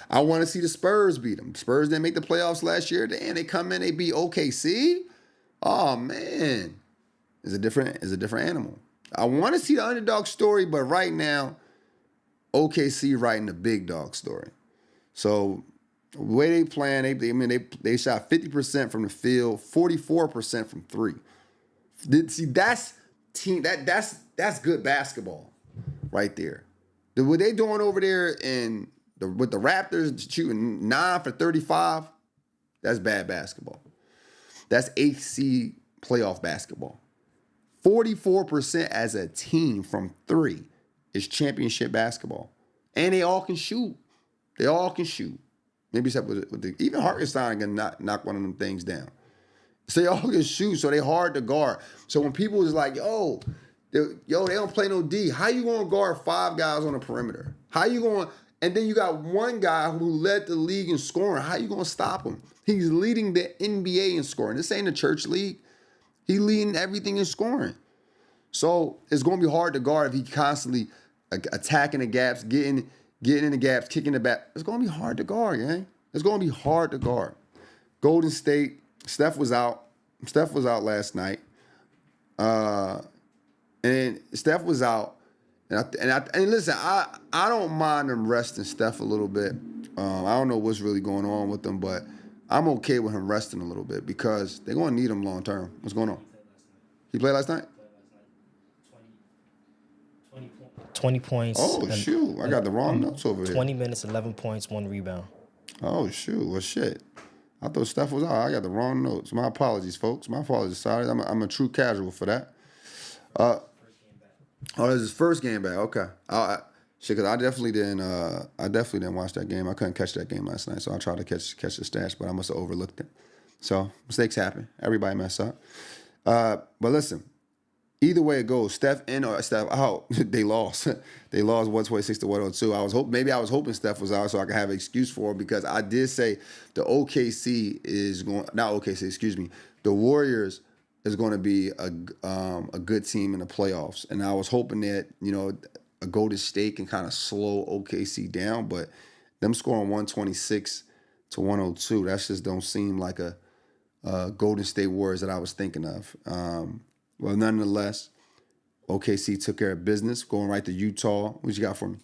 I want to see the Spurs beat them. Spurs didn't make the playoffs last year. And they come in, they beat OKC. Oh man, it's a different animal. I want to see the underdog story, but right now, OKC writing the big dog story. So the way they playing, they shot 50% from the field, 44% from 3. See, that's good basketball right there. What they doing over there with the Raptors shooting 9 for 35, that's bad basketball. That's AC playoff basketball. 44% as a team from 3 is championship basketball. And they all can shoot. Maybe except with even Hartenstein can knock one of them things down. So they all can shoot, so they hard to guard. So when people is like, they don't play no D. How you going to guard 5 guys on the perimeter? How you going? And then you got one guy who led the league in scoring. How you going to stop him? He's leading the NBA in scoring. This ain't a church league. He's leading everything in scoring. So it's going to be hard to guard if he constantly attacking the gaps, getting in the gaps, kicking the back. It's going to be hard to guard, gang. It's going to be hard to guard. Golden State, Steph was out. Steph was out last night. And Steph was out. And listen, I don't mind them resting Steph a little bit. I don't know what's really going on with them, but I'm okay with him resting a little bit because they're going to need him long term. What's going on? He played last night? 20 points. Oh, shoot. I got the wrong notes over here. 20 minutes, 11 points, 1 rebound. Oh, shoot. Well, shit. I thought Steph was out. I got the wrong notes. My apologies, folks. My apologies. Sorry. I'm a true casual for that. Oh, this is his first game back. Okay. Shit, because I definitely didn't watch that game. I couldn't catch that game last night, so I tried to catch the stats, but I must have overlooked it. So mistakes happen. Everybody mess up. But listen, either way it goes, Steph in or Steph out, they lost. They lost 126 to 102. I was hoping Steph was out so I could have an excuse for it because I did say the OKC is going, not OKC, excuse me, the Warriors is going to be a good team in the playoffs, and I was hoping that a Golden State can kind of slow OKC down, but them scoring 126 to 102, that just don't seem like a Golden State Warriors that I was thinking of. Well, nonetheless, OKC took care of business, going right to Utah. What you got for me?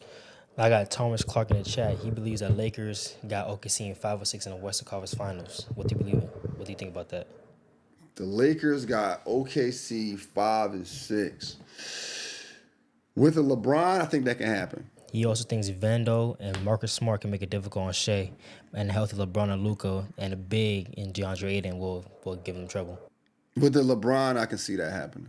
I got Thomas Clark in the chat. He believes that Lakers got OKC in 5 or 6 in the Western Conference Finals. What do you believe in? What do you think about that? The Lakers got OKC 5 and 6. With a LeBron, I think that can happen. He also thinks Vando and Marcus Smart can make it difficult on Shea, and a healthy LeBron and Luka and a big in DeAndre Ayton will give them trouble. With the LeBron, I can see that happening.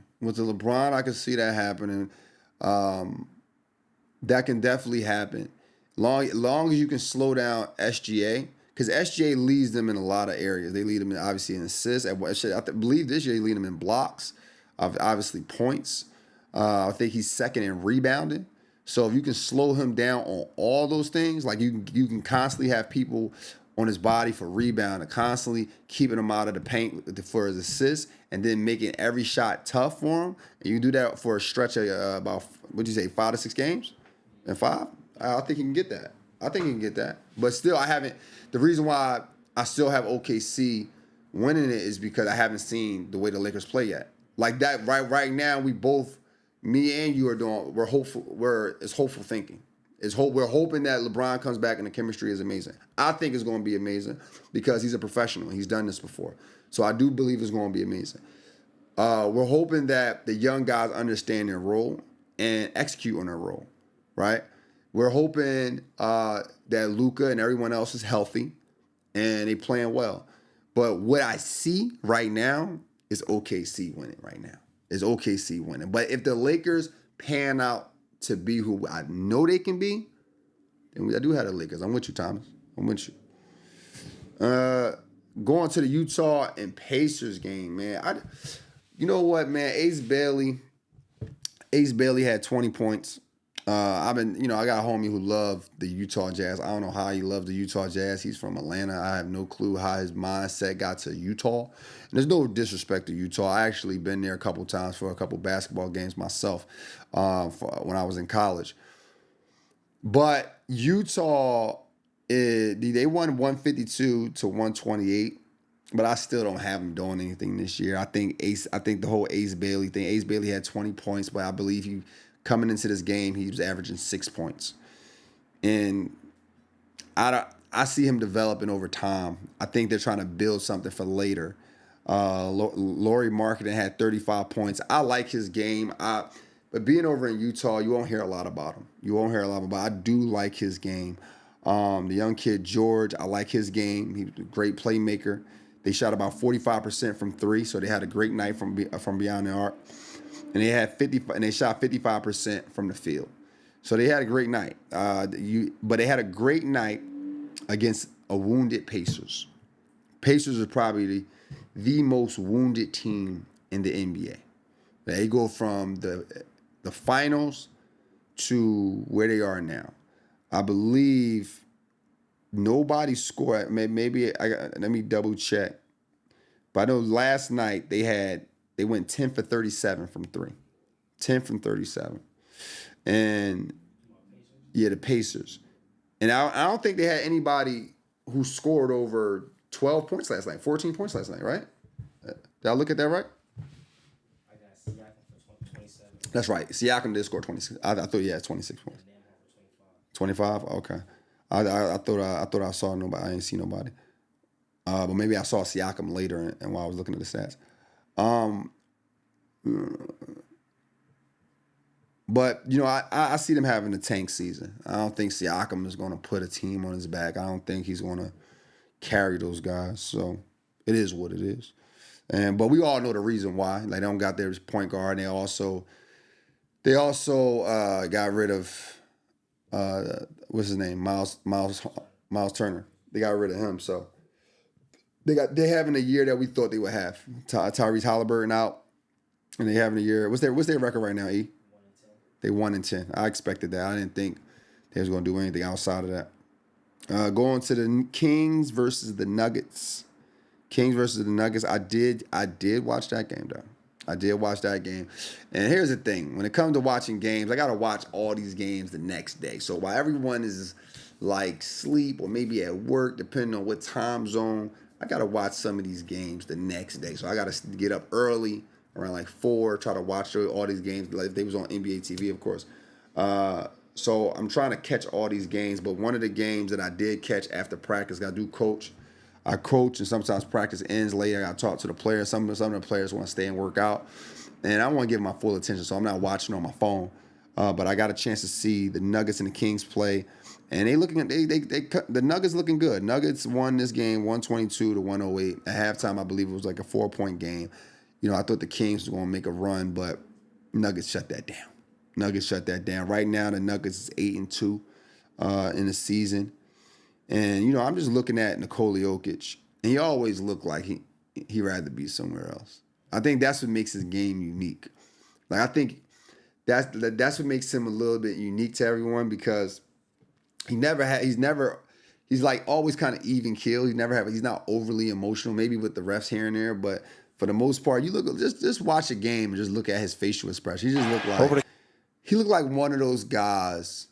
That can definitely happen. Long as you can slow down SGA, because SGA leads them in a lot of areas. They lead them obviously in assists. I believe this year they lead them in blocks, obviously points. I think he's second in rebounding. So if you can slow him down on all those things, like you can constantly have people on his body for rebound and constantly keeping him out of the paint for his assists and then making every shot tough for him. And you do that for a stretch of about, what'd you say, 5 to 6 games? And 5? I think he can get that. But still, the reason why I still have OKC winning it is because I haven't seen the way the Lakers play yet. Like that, right now, me and you we're hopeful. It's hopeful thinking. We're hoping that LeBron comes back and the chemistry is amazing. I think it's going to be amazing because he's a professional. He's done this before. So I do believe it's going to be amazing. We're hoping that the young guys understand their role and execute on their role, right? We're hoping that Luka and everyone else is healthy and they playing well. But what I see right now is OKC winning right now. But if the Lakers pan out to be who I know they can be, then I do have the Lakers. I'm with you, Thomas. I'm with you. Going to the Utah and Pacers game, man. You know what, man? Ace Bailey had 20 points. I got a homie who loved the Utah Jazz. I don't know how he loved the Utah Jazz. He's from Atlanta. I have no clue how his mindset got to Utah. And there's no disrespect to Utah. I actually been there a couple times for a couple basketball games myself when I was in college. But Utah, they won 152 to 128. But I still don't have them doing anything this year. I think the whole Ace Bailey thing. Ace Bailey had 20 points, but I believe coming into this game, he was averaging 6 points. And I see him developing over time. I think they're trying to build something for later. Lauri Markkanen had 35 points. I like his game. But being over in Utah, you won't hear a lot about him. I do like his game. The young kid, George, I like his game. He's a great playmaker. They shot about 45% from 3, so they had a great night from beyond the arc. And they shot 55% from the field. So they had a great night. But they had a great night against a wounded Pacers. Pacers are probably the most wounded team in the NBA. They go from the finals to where they are now. I believe nobody scored. Maybe let me double check. But I know last night they went 10 for 37 from 3. 10 from 37. And, yeah, the Pacers. And I don't think they had anybody who scored over 12 points last night, 14 points last night, right? Did I look at that right? I got Siakam for 27. That's right. Siakam did score 26. I thought he had 26 points. 25? Okay. I thought I saw nobody. I didn't see nobody. But maybe I saw Siakam later and while I was looking at the stats. But, you know, I see them having a tank season. I don't think Siakam is going to put a team on his back. I don't think he's going to carry those guys. So it is what it is. But we all know the reason why. Like, they don't got their point guard. And they also got rid of what's his name? Miles Turner. They got rid of him. So they're having a year that we thought they would have. Tyrese Halliburton out, and they having a year. What's their record right now? E. They 1-10. I expected that. I didn't think they was going to do anything outside of that. Going to the Kings versus the Nuggets. Kings versus the Nuggets. I did watch that game, though. I did watch that game. And here's the thing. When it comes to watching games, I got to watch all these games the next day. So while everyone is like sleep or maybe at work, depending on what time zone, I got to watch some of these games the next day. So I got to get up early, around like 4, try to watch all these games. Like if they was on NBA TV, of course. So I'm trying to catch all these games. But one of the games that I did catch after practice, I do coach. I coach, and sometimes practice ends late. I got to talk to the players. Some of the players want to stay and work out. And I want to give my full attention, so I'm not watching on my phone. But I got a chance to see the Nuggets and the Kings play. And the Nuggets looking good. Nuggets won this game 122-108. At halftime, I believe it was like a 4-point game. You know, I thought the Kings were going to make a run, but Nuggets shut that down. Right now, the Nuggets is 8-2 in the season. And, you know, I'm just looking at Nikola Jokic, and he always looked like he'd rather be somewhere else. I think that's what makes his game unique. Like, I think that's what makes him a little bit unique to everyone, because he's like always kind of even keel. He's not overly emotional, maybe with the refs here and there, but for the most part, you look, just watch a game and just look at his facial expression. He looked like one of those guys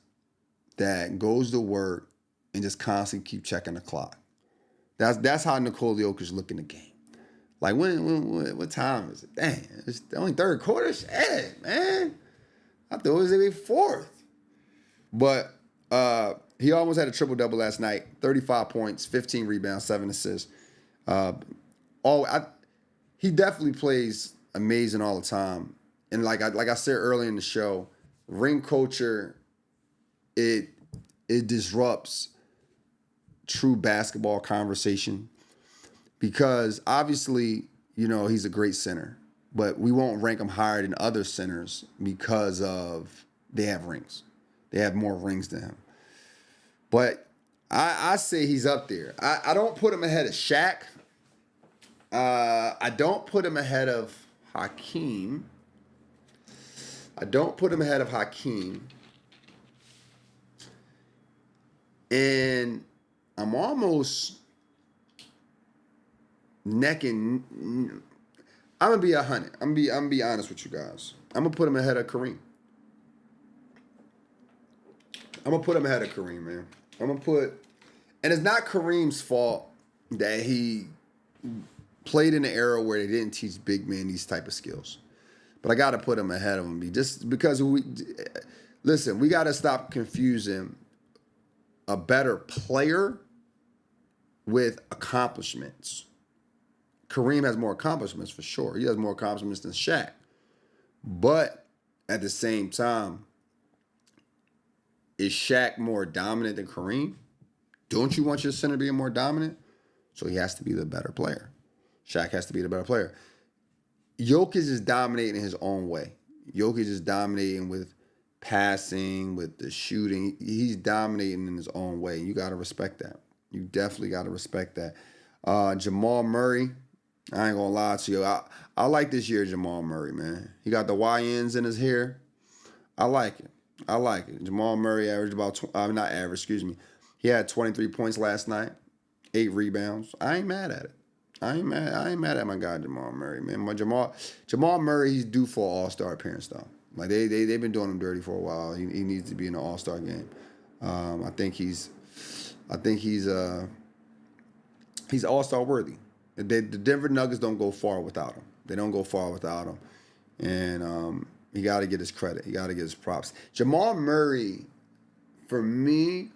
that goes to work and just constantly keep checking the clock. That's how Nikola Jokic look in the game. Like, what time is it? Dang, it's only third quarter? Shit, man. I thought it was maybe fourth. But he almost had a triple-double last night. 35 points, 15 rebounds, 7 assists. He definitely plays amazing all the time. And like I said earlier in the show, ring culture, it disrupts true basketball conversation, because obviously, you know, he's a great center, but we won't rank him higher than other centers because of they have rings. They have more rings than him. But I say he's up there. I don't put him ahead of Shaq. I don't put him ahead of Hakeem. And I'm almost necking. I'm gonna be 100. I'm gonna be honest with you guys. I'm gonna put him ahead of Kareem. Man. And it's not Kareem's fault that he played in an era where they didn't teach big men these type of skills. But I got to put him ahead of him just because we got to stop confusing a better player with accomplishments. Kareem has more accomplishments for sure. He has more accomplishments than Shaq. But at the same time, is Shaq more dominant than Kareem? Don't you want your center being more dominant? So he has to be the better player. Shaq has to be the better player. Jokic is dominating in his own way. Jokic is dominating with passing, with the shooting. He's dominating in his own way. You got to respect that. You definitely got to respect that. Jamal Murray, I ain't going to lie to you. I like this year Jamal Murray, man. He got the YNs in his hair. I like it. Jamal Murray averaged he had 23 points last night, 8 rebounds. I ain't mad at it. I ain't mad at my guy Jamal Murray, man. Jamal Murray, he's due for an All-Star appearance though. Like they've been doing him dirty for a while. He needs to be in an All-Star game. I think he's All-Star worthy. The Denver Nuggets don't go far without him. They don't go far without him. And He got to get his credit. He got to get his props. Jamal Murray, for me,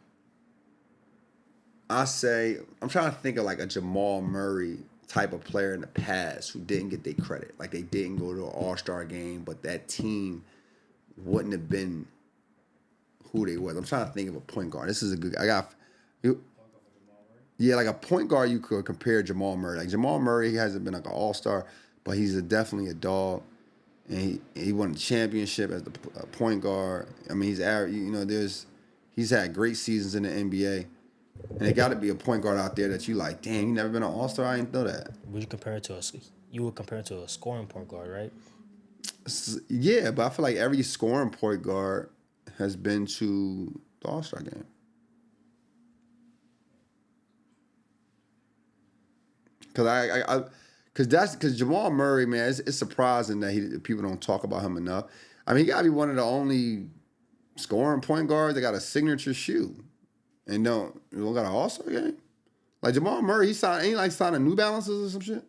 I'm trying to think of like a Jamal Murray type of player in the past who didn't get their credit. Like they didn't go to an All-Star game, but that team wouldn't have been who they was. I'm trying to think of a point guard. This is a good. Yeah, like a point guard you could compare Jamal Murray. Like Jamal Murray, he hasn't been like an All-Star, but he's definitely a dog, and he won the championship as the point guard. I mean, he's had great seasons in the NBA, and it got to be a point guard out there that you like. Damn, you never been an All-Star? I didn't know that. Would you compare it to You would compare it to a scoring point guard, right? Yeah, but I feel like every scoring point guard has been to the All-Star game. Because Jamal Murray, man, it's surprising that people don't talk about him enough. I mean, he got to be one of the only scoring point guards that got a signature shoe and don't got an All-Star game. Like Jamal Murray, ain't signing New Balances or some shit.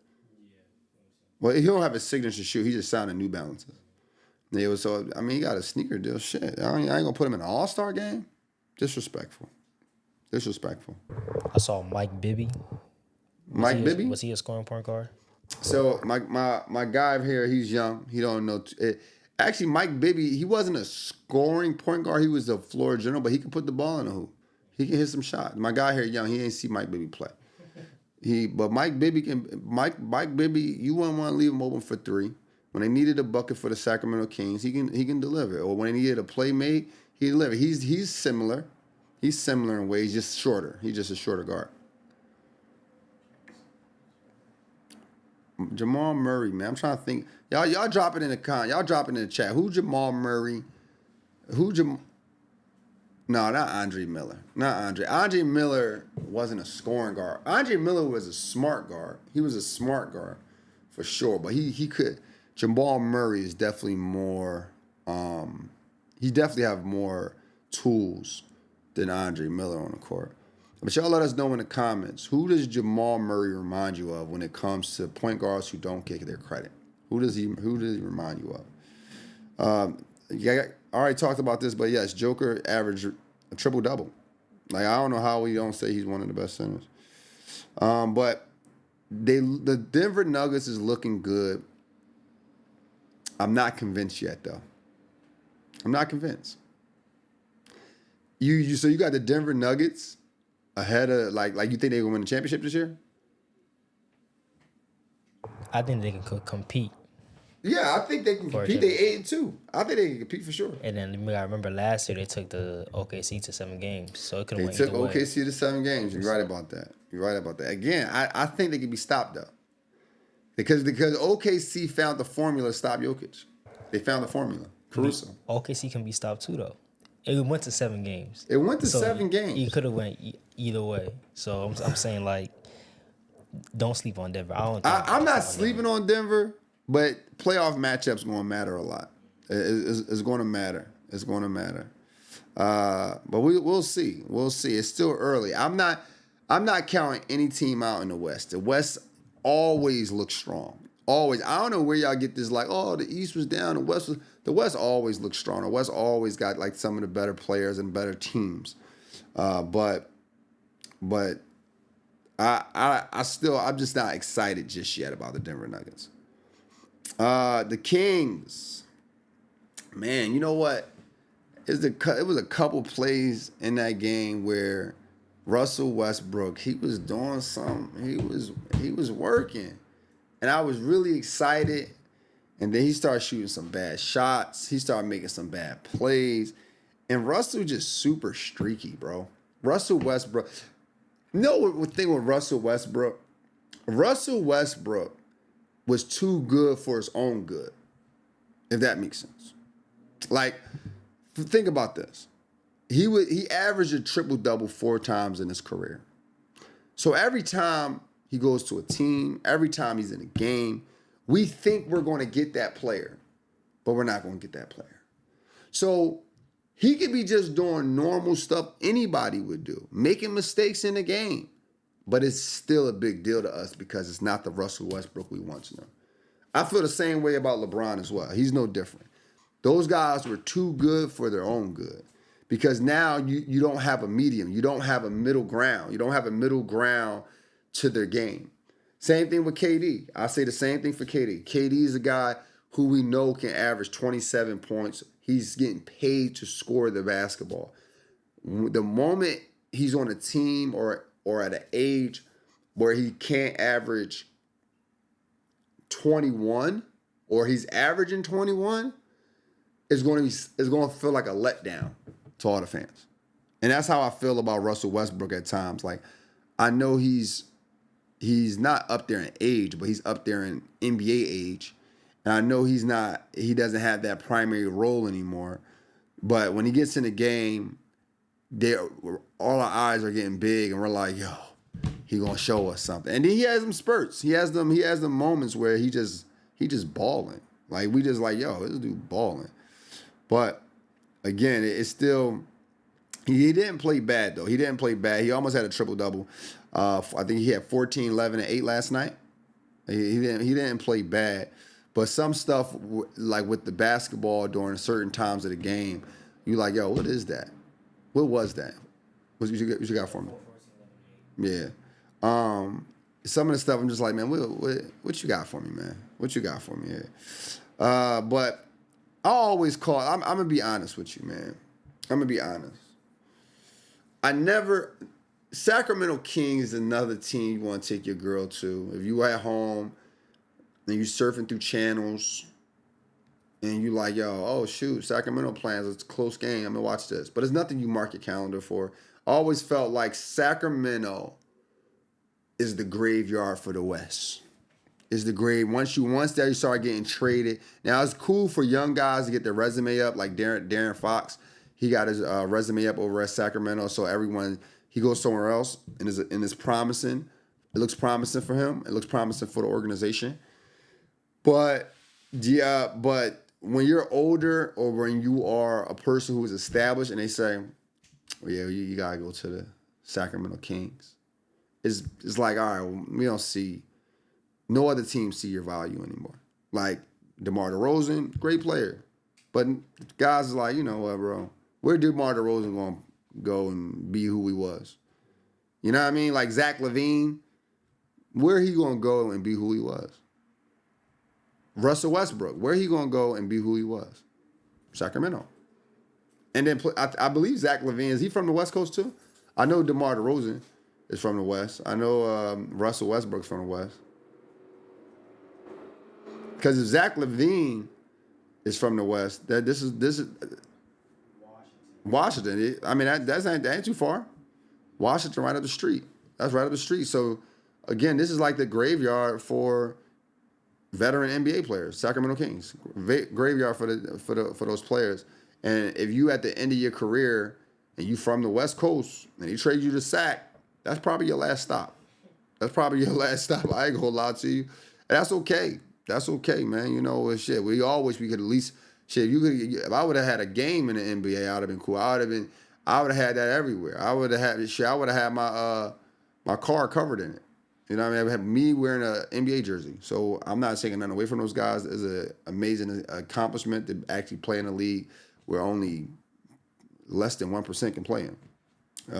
Well, he don't have a signature shoe. He just signed a New Balances. Yeah, so I mean, he got a sneaker deal. Shit, I ain't gonna put him in an All-Star game. Disrespectful. I saw Mike Bibby. Was he a scoring point guard? So my guy here, he's young. He don't know. Actually, Mike Bibby, he wasn't a scoring point guard. He was a floor general, but he can put the ball in the hoop. He can hit some shots. My guy here, young, he ain't see Mike Bibby play. But Mike Bibby, you wouldn't want to leave him open for three. When they needed a bucket for the Sacramento Kings, he can deliver. Or when they needed a play made, he delivered. He's similar. He's similar in ways, just shorter. He's just a shorter guard. Jamal Murray, man. I'm trying to think. Y'all drop it in the Y'all drop it in the chat. Who Jamal Murray? No, not Andre Miller. Not Andre. Andre Miller wasn't a scoring guard. Andre Miller was a smart guard. He was a smart guard for sure. But he could. Jamal Murray is definitely more. He definitely have more tools than Andre Miller on the court. But y'all let us know in the comments, who does Jamal Murray remind you of when it comes to point guards who don't get their credit? Who does he remind you of? I already talked about this, but yes, Joker averaged a triple-double. Like, I don't know how we don't say he's one of the best centers. But the Denver Nuggets is looking good. I'm not convinced yet, though. I'm not convinced. So you got the Denver Nuggets ahead of like you think they're gonna win the championship this year? I think they can compete. Yeah, I think they can compete. They 8-2. I think they can compete for sure. And then I remember last year they took the OKC to 7 games, so it could have went They either took way. OKC to 7 games. You're right about that. Again, I think they can be stopped though, because OKC found the formula to stop Jokic. They found the formula. Caruso. OKC can be stopped too though. It went to 7 games. It went to 7 games. You could have went either way. So I'm saying like, don't sleep on Denver. I'm not sleeping on Denver, but playoff matchups going to matter a lot. It's going to matter. It's going to matter. But we'll see. We'll see. It's still early. I'm not counting any team out in the West. The West always looks strong. Always. I don't know where y'all get this like, oh, the East was down, the West always looks strong. The West always got like some of the better players and better teams. But I'm just not excited just yet about the Denver Nuggets. The Kings, man, you know what? It was a couple plays in that game where Russell Westbrook, he was doing something. He was working, and I was really excited. And then he started shooting some bad shots. He started making some bad plays, and Russell just super streaky, bro. Russell Westbrook. You know what thing with Russell Westbrook? Russell Westbrook was too good for his own good, if that makes sense. Like, think about this. He averaged a triple-double 4 times in his career. So every time he goes to a team, every time he's in a game, we think we're going to get that player, but we're not going to get that player. So he could be just doing normal stuff anybody would do, making mistakes in the game, but it's still a big deal to us because it's not the Russell Westbrook we once knew. I feel the same way about LeBron as well. He's no different. Those guys were too good for their own good. Because now you don't have a medium. You don't have a middle ground. You don't have a middle ground to their game. Same thing with KD. I say the same thing for KD. KD is a guy who we know can average 27 points. He's getting paid to score the basketball. The moment he's on a team or at an age where he can't average 21 or he's averaging 21, it's going to feel like a letdown to all the fans. And that's how I feel about Russell Westbrook at times. Like, I know he's not up there in age, but he's up there in NBA age. And I know he doesn't have that primary role anymore. But when he gets in the game, all our eyes are getting big, and we're like, yo, he gonna show us something. And then he has them spurts. He has them moments where he just balling. Like, we just like, yo, this dude balling. But again, it's still, he didn't play bad though. He didn't play bad. He almost had a triple-double. I think he had 14, 11, and 8 last night. He didn't play bad. But some stuff, like with the basketball during certain times of the game, you like, yo, what is that? What was that? What you got for me? Yeah. Some of the stuff I'm just like, man, what you got for me, man? What you got for me here? But I always call, I'm going to be honest with you, man. I'm going to be honest. Sacramento Kings is another team you want to take your girl to. If you at home and you surfing through channels and you like, yo, oh shoot, Sacramento plans, it's a close game, I'm going to watch this. But it's nothing you mark your calendar for. I always felt like Sacramento is the graveyard for the West. Is the grave. Once that you start getting traded. Now, it's cool for young guys to get their resume up, like Darren Fox. He got his resume up over at Sacramento, so he goes somewhere else and is promising. It looks promising for him. It looks promising for the organization. But when you're older or when you are a person who is established and they say, well, yeah, you gotta go to the Sacramento Kings. It's like, all right, well, we don't see, no other team see your value anymore. Like DeMar DeRozan, great player. But guys is like, you know what, bro? Where DeMar DeRozan going to go and be who he was? You know what I mean? Like Zach LaVine, where he going to go and be who he was? Russell Westbrook, where he going to go and be who he was? Sacramento. And then I believe Zach LaVine, is he from the West Coast too? I know DeMar DeRozan is from the West. I know Russell Westbrook's from the West. Because if Zach LaVine is from the West, this is Washington. I mean, that ain't too far. Washington, right up the street. That's right up the street. So again, this is like the graveyard for veteran NBA players, Sacramento Kings. Graveyard for those players. And if you at the end of your career and you from the West Coast and he trade you to Sac, that's probably your last stop. I ain't gonna lie to you. And that's okay. That's okay, man. You know, shit. We could at least shit. If I would have had a game in the NBA, I would have been cool. I would have had that everywhere. I would have had my car covered in it. You know what I mean? I would have me wearing an NBA jersey. So I'm not taking nothing away from those guys. It's an amazing accomplishment to actually play in a league where only less than 1% can play in.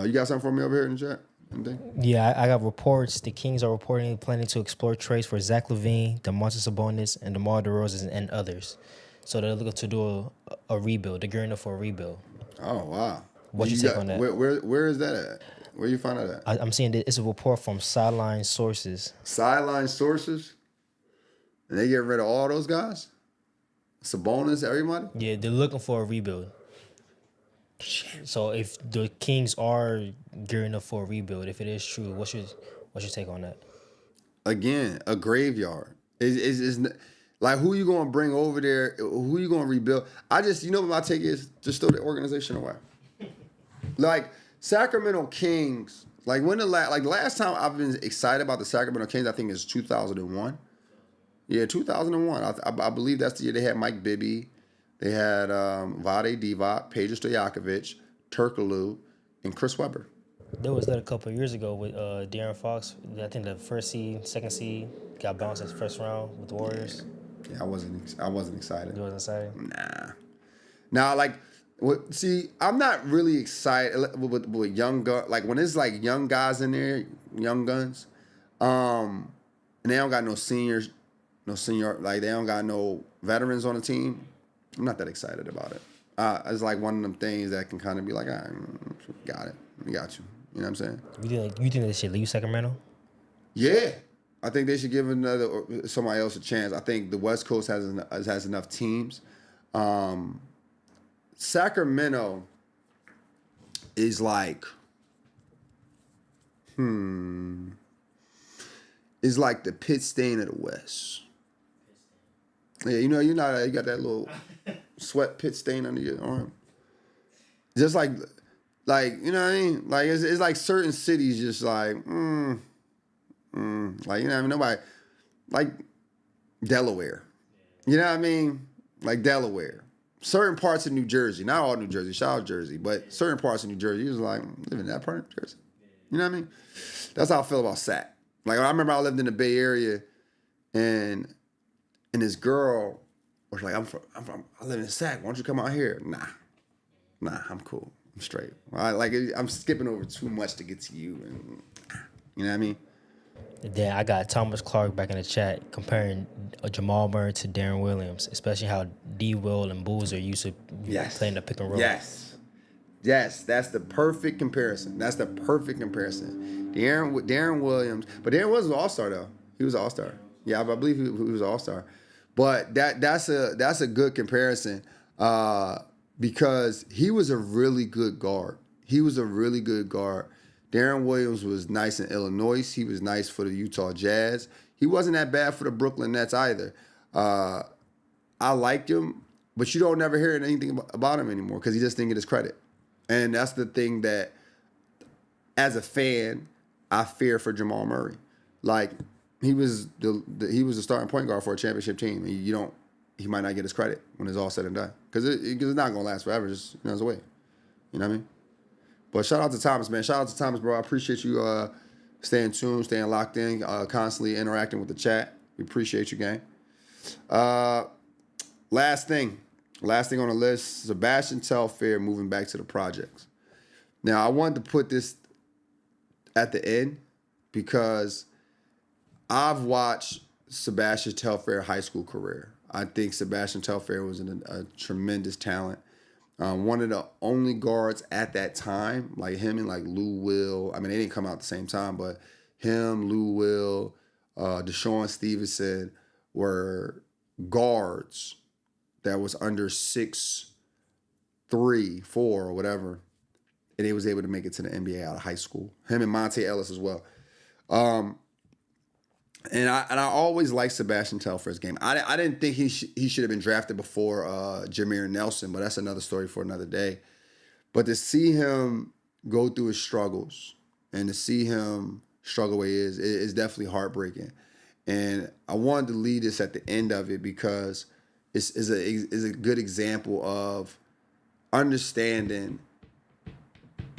You got something for me over here in the chat? Anything? Yeah, I got reports. The Kings are planning to explore trades for Zach LaVine, DeMontis Sabonis, and DeMar DeRozan and others. So they're looking to do a rebuild. They're gearing up for a rebuild. Oh, wow. What you take on that? Where is that at? Where you find that at? I'm seeing that it's a report from sideline sources. Sideline sources? And they get rid of all those guys? Sabonis, everybody? Yeah, they're looking for a rebuild. So if the Kings are gearing up for a rebuild, if it is true, what's your take on that? Again, a graveyard. Is like, who you going to bring over there? Who you going to rebuild? You know what my take is? Just throw the organization away. Like, Sacramento Kings, like the last time I've been excited about the Sacramento Kings, I think is 2001. Yeah, 2001. I believe that's the year they had Mike Bibby. They had Vlade Divac, Peja Stojakovic, Turkoglu, and Chris Webber. There was that a couple of years ago with De'Aaron Fox. I think the first seed, second seed got bounced in the first round with the Warriors. Yeah, I wasn't excited. You wasn't excited? Nah. Now, like, see, I'm not really excited with young guns. Like when it's like young guys in there, young guns, and they don't got no senior, like they don't got no veterans on the team. I'm not that excited about it. It's like one of them things that can kind of be like, got it, we got you. You know what I'm saying? You think they should leave Sacramento? Yeah, I think they should give somebody else a chance. I think the West Coast has enough teams. Sacramento is like, is like the pit stain of the West. Yeah, you got that little sweat pit stain under your arm. Just like you know what I mean? Like it's like certain cities just like, like you know what I mean? Nobody like Delaware. You know what I mean? Like Delaware. Certain parts of New Jersey, not all New Jersey, shout out Jersey, but certain parts of New Jersey, you was like, living in that part of New Jersey. You know what I mean? That's how I feel about Sac. Like I remember I lived in the Bay Area, and this girl was like, I live in Sac. Why don't you come out here? Nah, I'm cool. I'm straight. I'm skipping over too much to get to you, and you know what I mean? Then I got Thomas Clark back in the chat comparing Jamal Murray to Darren Williams, especially how D. Will and Boozer used to playing the pick and roll. Yes, that's the perfect comparison. Darren Williams, but Darren was an all-star though. He was an all-star. Yeah, I believe he was an all-star. But that's a good comparison because he was a really good guard. Darren Williams was nice in Illinois. He was nice for the Utah Jazz. He wasn't that bad for the Brooklyn Nets either. I liked him, but you don't never hear anything about him anymore because he just didn't get his credit. And that's the thing that, as a fan, I fear for Jamal Murray. Like he was the starting point guard for a championship team. He might not get his credit when it's all said and done because it's not gonna last forever. Just it's a way. You know what I mean? But shout out to Thomas, man. Shout out to Thomas, bro. I appreciate you staying tuned, staying locked in, constantly interacting with the chat. We appreciate you, gang. Last thing on the list, Sebastian Telfair moving back to the projects. Now, I wanted to put this at the end because I've watched Sebastian Telfair high school career. I think Sebastian Telfair was a tremendous talent. One of the only guards at that time, like him and like Lou Will. I mean, they didn't come out at the same time, but him, Lou Will, Deshaun Stevenson were guards that was under 6'3", 4, or whatever, and he was able to make it to the NBA out of high school. Him and Monte Ellis as well. And I always liked Sebastian Telfair's game. I didn't think he should have been drafted before Jameer Nelson, but that's another story for another day. But to see him go through his struggles and to see him struggle where he is definitely heartbreaking. And I wanted to lead this at the end of it because it's a good example of understanding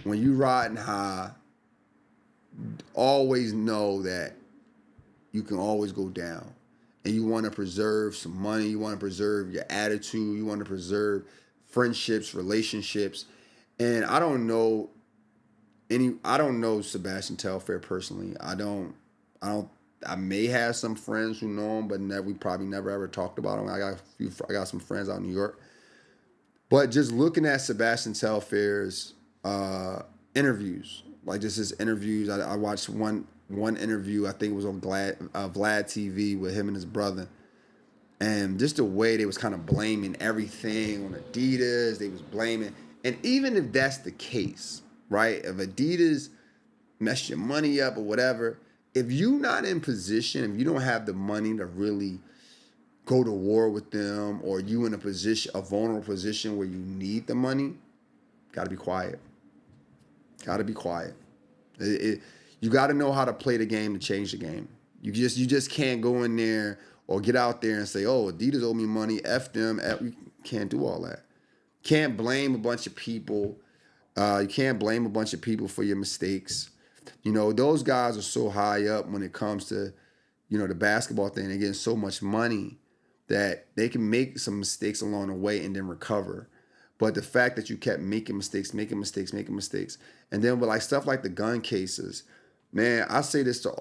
when you riding high, always know that you can always go down. And you want to preserve some money. You want to preserve your attitude. You want to preserve friendships, relationships. And I don't know Sebastian Telfair personally. I may have some friends who know him, but we probably never ever talked about him. I got some friends out in New York. But just looking at Sebastian Telfair's interviews, like just his interviews, I watched one interview, I think it was on Vlad TV with him and his brother. And just the way they was kind of blaming everything on Adidas, they was blaming. And even if that's the case, right? If Adidas messed your money up or whatever, if you're not in position, if you don't have the money to really go to war with them, or you in a vulnerable position where you need the money, gotta be quiet. Gotta be quiet. You got to know how to play the game to change the game. You just can't go in there or get out there and say, "Oh, Adidas owe me money. F them." You can't do all that. Can't blame a bunch of people. You can't blame a bunch of people for your mistakes. You know, those guys are so high up when it comes to, the basketball thing. They're getting so much money that they can make some mistakes along the way and then recover. But the fact that you kept making mistakes, and then with like stuff like the gun cases, man, I say this to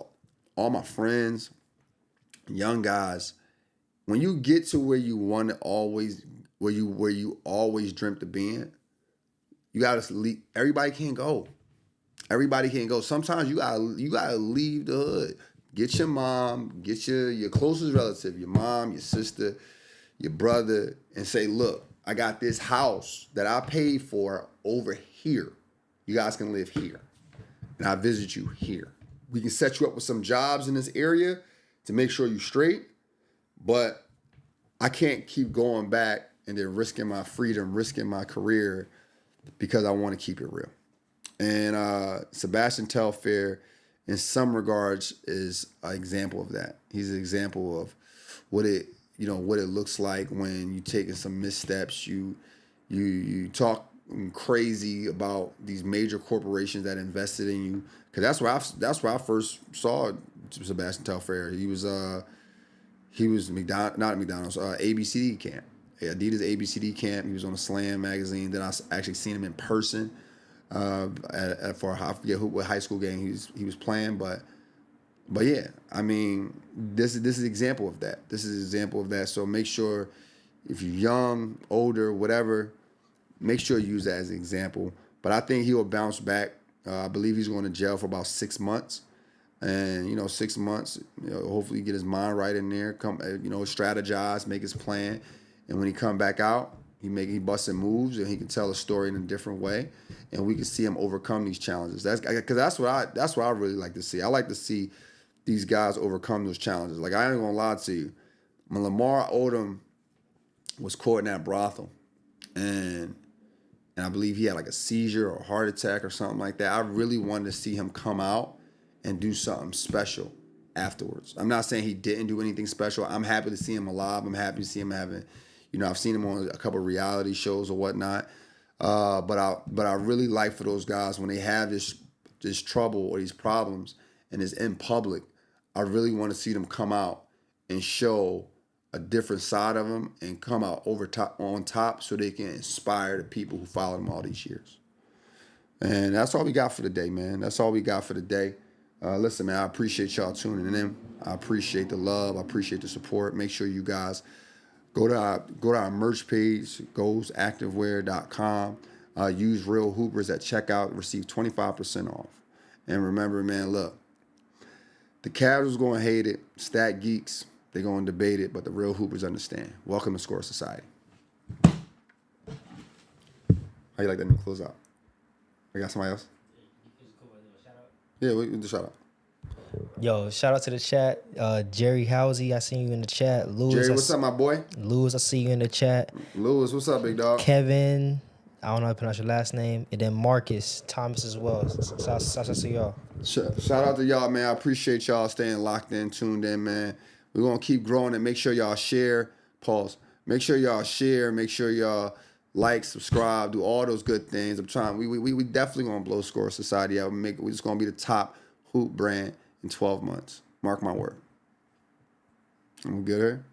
all my friends, young guys, when you get to where you want to always, where you always dreamt of being, you gotta leave. Everybody can't go. Everybody can't go. Sometimes you gotta leave the hood. Get your mom, get your closest relative, your mom, your sister, your brother, and say, look, I got this house that I paid for over here. You guys can live here. And I visit you here. We can set you up with some jobs in this area to make sure you're straight. But I can't keep going back and then risking my freedom, risking my career because I want to keep it real. And Sebastian Telfair, in some regards, is an example of that. He's an example of what it looks like when you taking some missteps. You talk crazy about these major corporations that invested in you. Because that's where I first saw Sebastian Telfair. He was McDonald's, ABCD camp, Adidas ABCD camp. He was on a Slam magazine. Then I actually seen him in person for I forget what high school game he was playing, but yeah, I mean, this is an example of that. This is an example of that. So make sure, if you're young, older, whatever, make sure you use that as an example. But I think he will bounce back. I believe he's going to jail for about 6 months. And, 6 months, hopefully get his mind right in there, strategize, make his plan. And when he come back out, he busting moves and he can tell a story in a different way. And we can see him overcome these challenges. That's what I really like to see. I like to see these guys overcome those challenges. Like, I ain't gonna lie to you. When Lamar Odom was caught in that brothel, and I believe he had like a seizure or a heart attack or something like that, I really wanted to see him come out and do something special afterwards. I'm not saying he didn't do anything special. I'm happy to see him alive. I'm happy to see him having, I've seen him on a couple of reality shows or whatnot. But I really like for those guys when they have this trouble or these problems and it's in public, I really want to see them come out and show a different side of them and come out on top so they can inspire the people who followed them all these years. And that's all we got for the day, man. That's all we got for the day. Listen, man, I appreciate y'all tuning in. I appreciate the love. I appreciate the support. Make sure you guys go to our merch page, goesactivewear.com. Use Real Hoopers at checkout. Receive 25% off. And remember, man, look, the casuals going to hate it. Stat geeks, they're going to debate it, but the real hoopers understand. Welcome to Score Society. How you like that new close out? I got somebody else? Yeah, we can do shout out. Yo, shout out to the chat. Jerry Housey, I seen you in the chat. Lewis, Jerry, what's up, my boy? Lewis, I see you in the chat. Lewis, what's up, big dog? Kevin, I don't know how to pronounce your last name. And then Marcus Thomas as well. Shout out to y'all. Shout out to y'all, man. I appreciate y'all staying locked in, tuned in, man. We're going to keep growing and make sure y'all share. Pause. Make sure y'all share. Make sure y'all like, subscribe, do all those good things. I'm trying. We definitely going to blow Score Society out. We're just going to be the top hoop brand in 12 months. Mark my word. I'm good here.